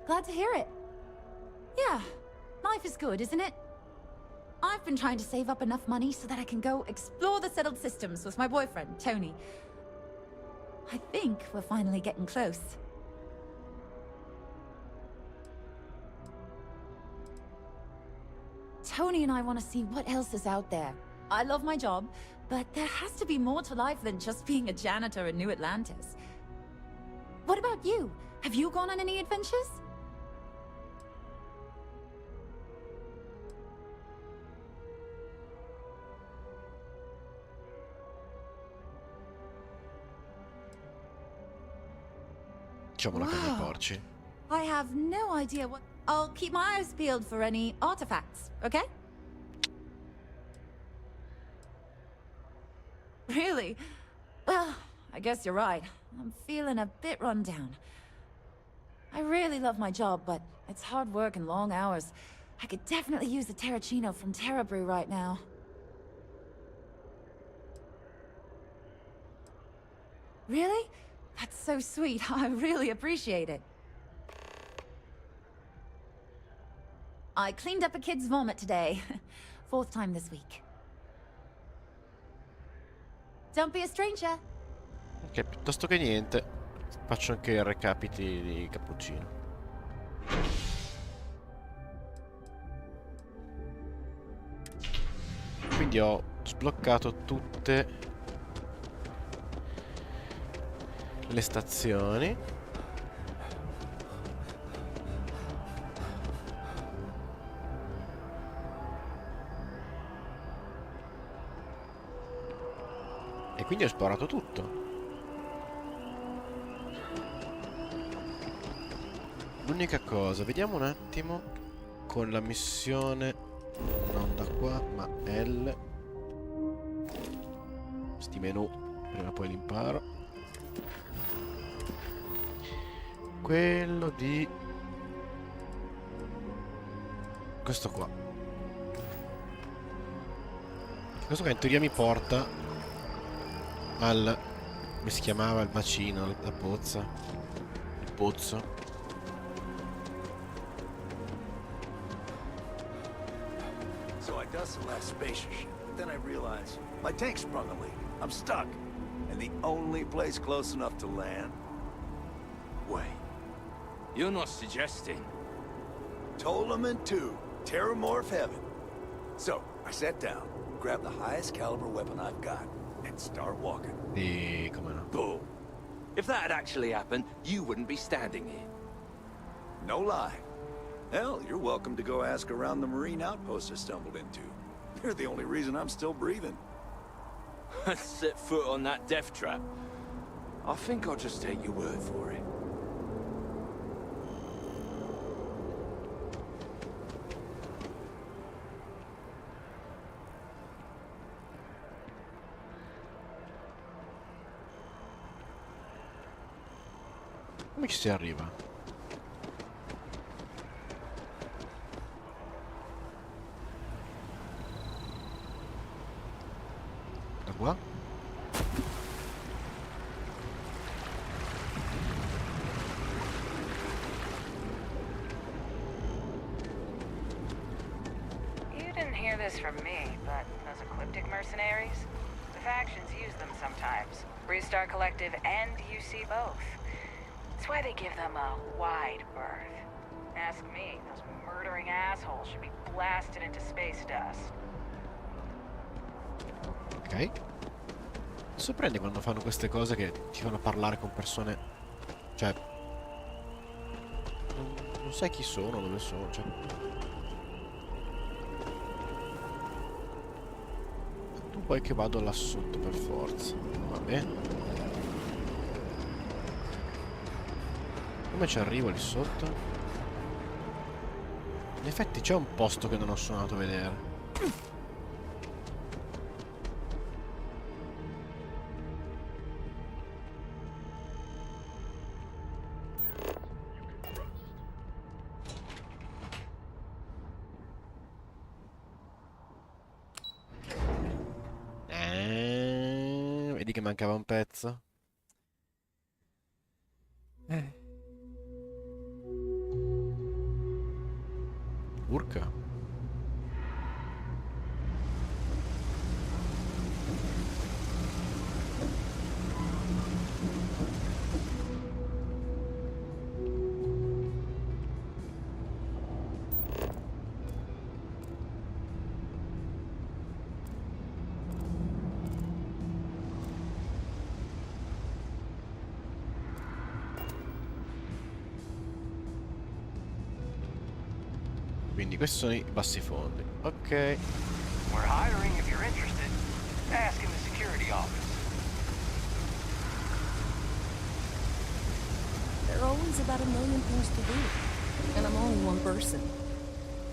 Glad to hear it. Yeah, life is good, isn't it? I've been trying to save up enough money so that I can go explore the settled systems with my boyfriend, Tony. I think we're finally getting close. Tony and I want to see what else is out there. I love my job, but there has to be more to life than just being a janitor in New Atlantis. What about you? Have you gone on any adventures? Diciamo la cagna ai porci. I have no idea what... I'll keep my eyes peeled for any artifacts, okay? Really? Well, I guess you're right. I'm feeling a bit run down. I really love my job, but it's hard work and long hours. I could definitely use a Terracino from Terra Brew right now. Really? That's so sweet. I really appreciate it. I cleaned up a kid's vomit today. 4th time this week. Don't be a stranger. Ok, piuttosto che niente, faccio anche i recapiti di cappuccino. Quindi ho sbloccato tutte le stazioni. E quindi ho esplorato tutto. L'unica cosa, vediamo un attimo con la missione, non da qua, ma L. Sti menu, prima o poi li imparo. Quello di... questo qua. Questo qua in teoria mi porta al... come si chiamava? Il bacino, la pozza. Il pozzo. So I dust the last spacer ship, but then I realized my tank sprung a leak. I'm stuck. And the only place close enough to land? Wait. You're not suggesting... Tolement 2, Terramorph Heaven. So, I sat down, grabbed the highest caliber weapon I've got, and start walking. Come on. Boom. If that had actually happened, you wouldn't be standing here. No lie. Hell, you're welcome to go ask around the Marine outpost I stumbled into. They're the only reason I'm still breathing. Set foot on that death trap. I think I'll just take your word for it. Come ci si arriva? Da qua? You didn't hear this from me, but those ecliptic mercenaries? The factions use them sometimes. Freestar Collective and UC both. That's why they give them a wide berth. Ask me, those murdering assholes should be blasted into space dust. Ok. Sorprende quando fanno queste cose che ti fanno parlare con persone... Cioè... Non sai chi sono, dove sono, cioè... Tu vuoi che vado là sotto per forza. Vabbè. Come ci arrivo lì sotto? In effetti c'è un posto che non sono andato a vedere. Vedi che mancava un pezzo? Urca. Quindi questi sono i bassifondi. Ok. We're hiring if you're interested. Ask in the security office. There are always about a million things to do. And I'm only one person.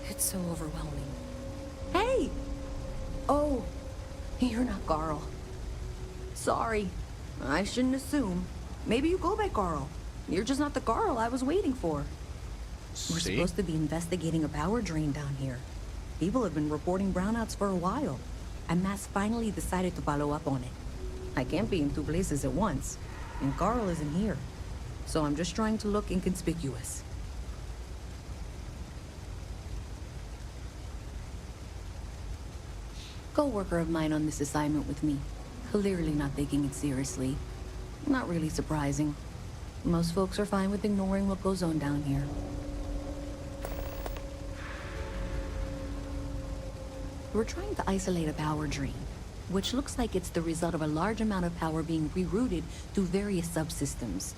It's so overwhelming. Hey! Oh, you're not Carl. Sorry. I shouldn't assume. Maybe you go by Carl. You're just not the Carl I was waiting for. We're supposed to be investigating a power drain down here. People have been reporting brownouts for a while, and Mass finally decided to follow up on it. I can't be in two places at once, and Carl isn't here. So I'm just trying to look inconspicuous. Co-worker of mine on this assignment with me. Clearly not taking it seriously. Not really surprising. Most folks are fine with ignoring what goes on down here. We're trying to isolate a power drain, which looks like it's the result of a large amount of power being rerouted through various subsystems.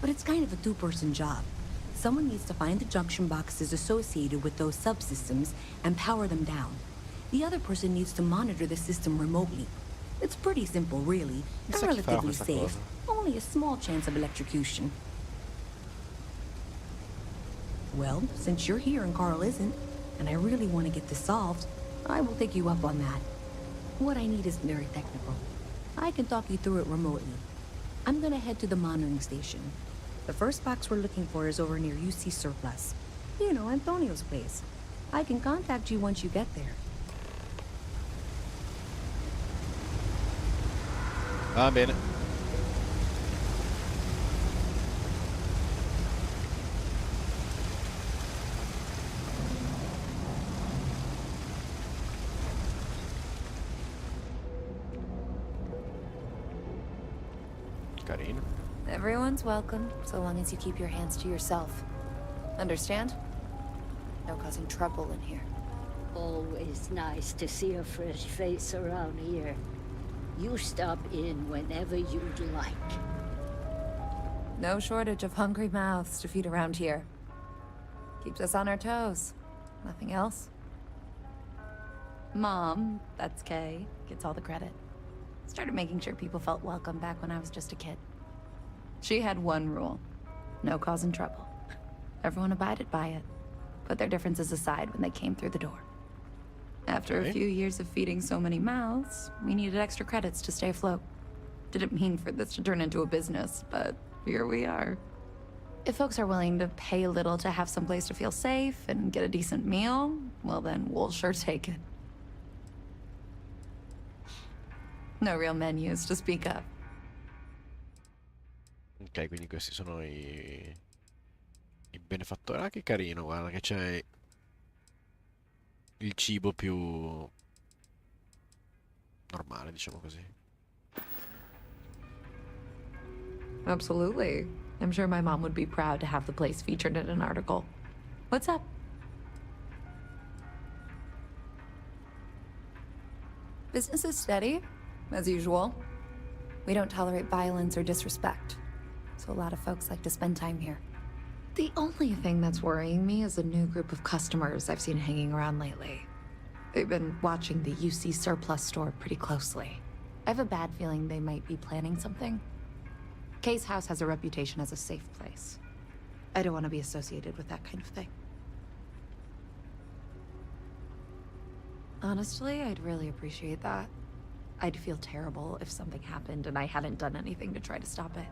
But it's kind of a two-person job. Someone needs to find the junction boxes associated with those subsystems and power them down. The other person needs to monitor the system remotely. It's pretty simple, really, and relatively safe. Only a small chance of electrocution. Well, since you're here and Carl isn't, and I really want to get this solved, I will take you up on that. What I need isn't very technical. I can talk you through it remotely. I'm gonna head to the monitoring station. The first box we're looking for is over near UC Surplus. You know, Antonio's place. I can contact you once you get there. Va bene. Carino. Everyone's welcome, so long as you keep your hands to yourself. Understand? No causing trouble in here. Always nice to see a fresh face around here. You stop in whenever you'd like. No shortage of hungry mouths to feed around here. Keeps us on our toes. Nothing else. Mom, that's Kay, gets all the credit. Started making sure people felt welcome back when I was just a kid. She had one rule. No causing trouble. Everyone abided by it. Put their differences aside when they came through the door. After a few years of feeding so many mouths, we needed extra credits to stay afloat. Didn't mean for this to turn into a business, but here we are. If folks are willing to pay a little to have someplace to feel safe and get a decent meal, well then, we'll sure take it. No real menus to speak of. Ok, quindi questi sono i benefattori. Ah, che carino, guarda che c'è il cibo più normale, diciamo così. Absolutely. I'm sure my mom would be proud to have the place featured in an article. What's up? Business is steady, as usual. We don't tolerate violence or disrespect, so a lot of folks like to spend time here. The only thing that's worrying me is a new group of customers I've seen hanging around lately. They've been watching the UC Surplus store pretty closely. I have a bad feeling they might be planning something. Kay's house has a reputation as a safe place. I don't want to be associated with that kind of thing. Honestly, I'd really appreciate that. I'd feel terrible if something happened and I hadn't done anything to try to stop it.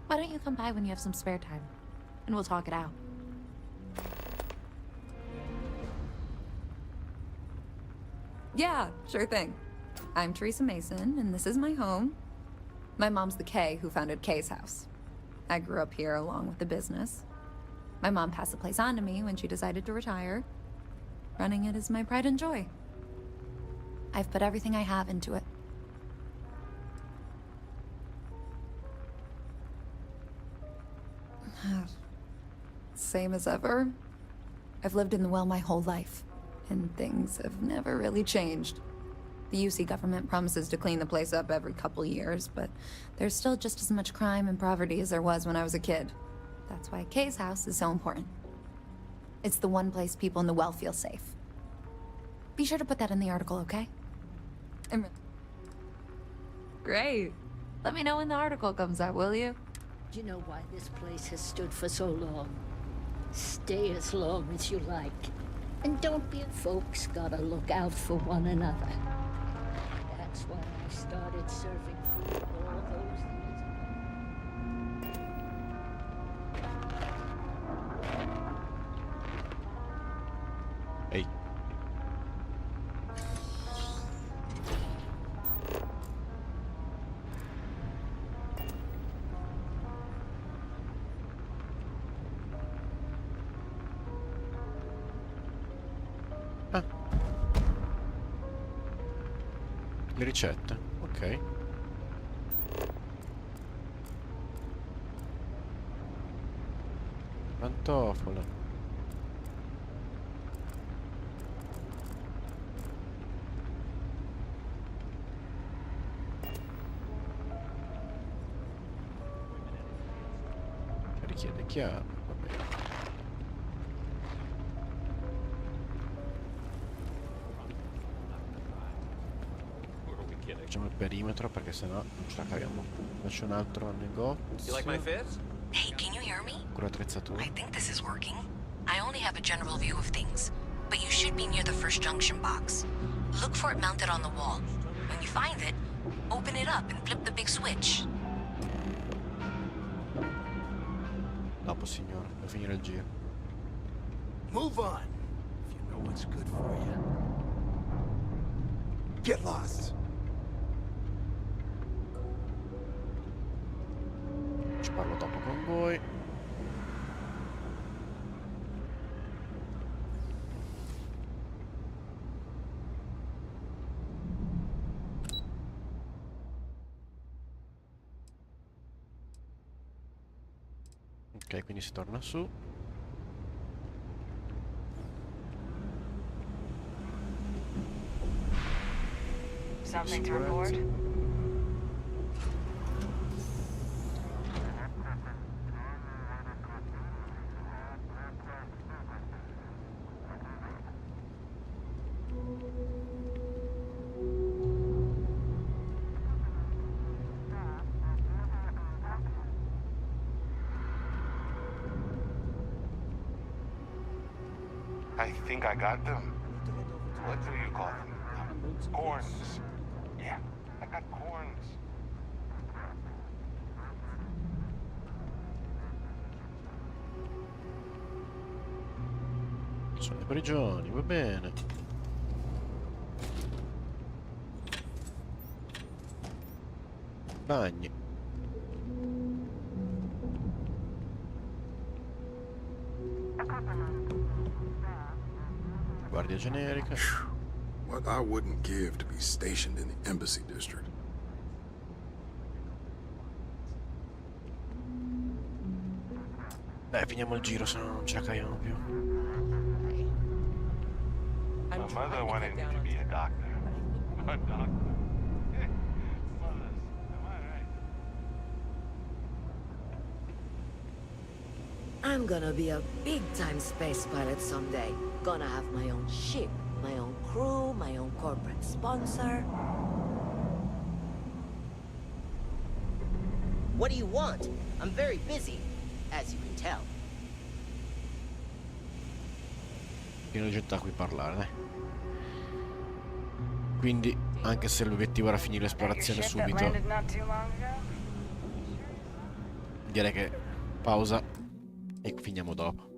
Why don't you come by when you have some spare time? And we'll talk it out. Yeah, sure thing. I'm Teresa Mason, and this is my home. My mom's the Kay who founded Kay's house. I grew up here along with the business. My mom passed the place on to me when she decided to retire. Running it is my pride and joy. I've put everything I have into it. Same as ever. I've lived in the well my whole life, and things have never really changed. The UC government promises to clean the place up every couple years, but there's still just as much crime and poverty as there was when I was a kid. That's why Kay's house is so important. It's the one place people in the well feel safe. Be sure to put that in the article, okay? Great. Let me know when the article comes out, will you? Do you know why this place has stood for so long? Stay as long as you like. And don't be... Folks gotta look out for one another. That's why I started serving food all those years. Ehi. Le ricette, ok. Pantofole. Richiede chiave, va bene. Facciamo il perimetro perché sennò non ce la caviamo. Faccio un altro negozio. Hey, can you hear me? Con l'attrezzatura. I think this is working. I only have a general view of things, but you should be near the first junction box. Look for it mounted on the wall. When you find it, open it up and flip the big switch. Dopo, signore, devo finire il giro. Move on, if you know what's good for you. Get lost. Ci parlo dopo con voi. Ok, quindi si torna su. Something to report? I think I got them. What do you call them? Corns. Yeah, I got corns. Sono le prigioni, va bene. Bagni. Guardia generica. What I wouldn't give to be stationed in the embassy district. Dai, finiamo il giro, se no non ce la caviamo più. My mother wanted me to be a doctor. A doctor. Mothers, am I right? I'm gonna be a big-time space pilot someday. Gonna have my own ship, my own crew, my own corporate sponsor. What do you want? I'm very busy, as you can tell. Pieno di gente a cui parlare, dai. Quindi, anche se l'obiettivo era finire l'esplorazione subito, direi che pausa e finiamo dopo.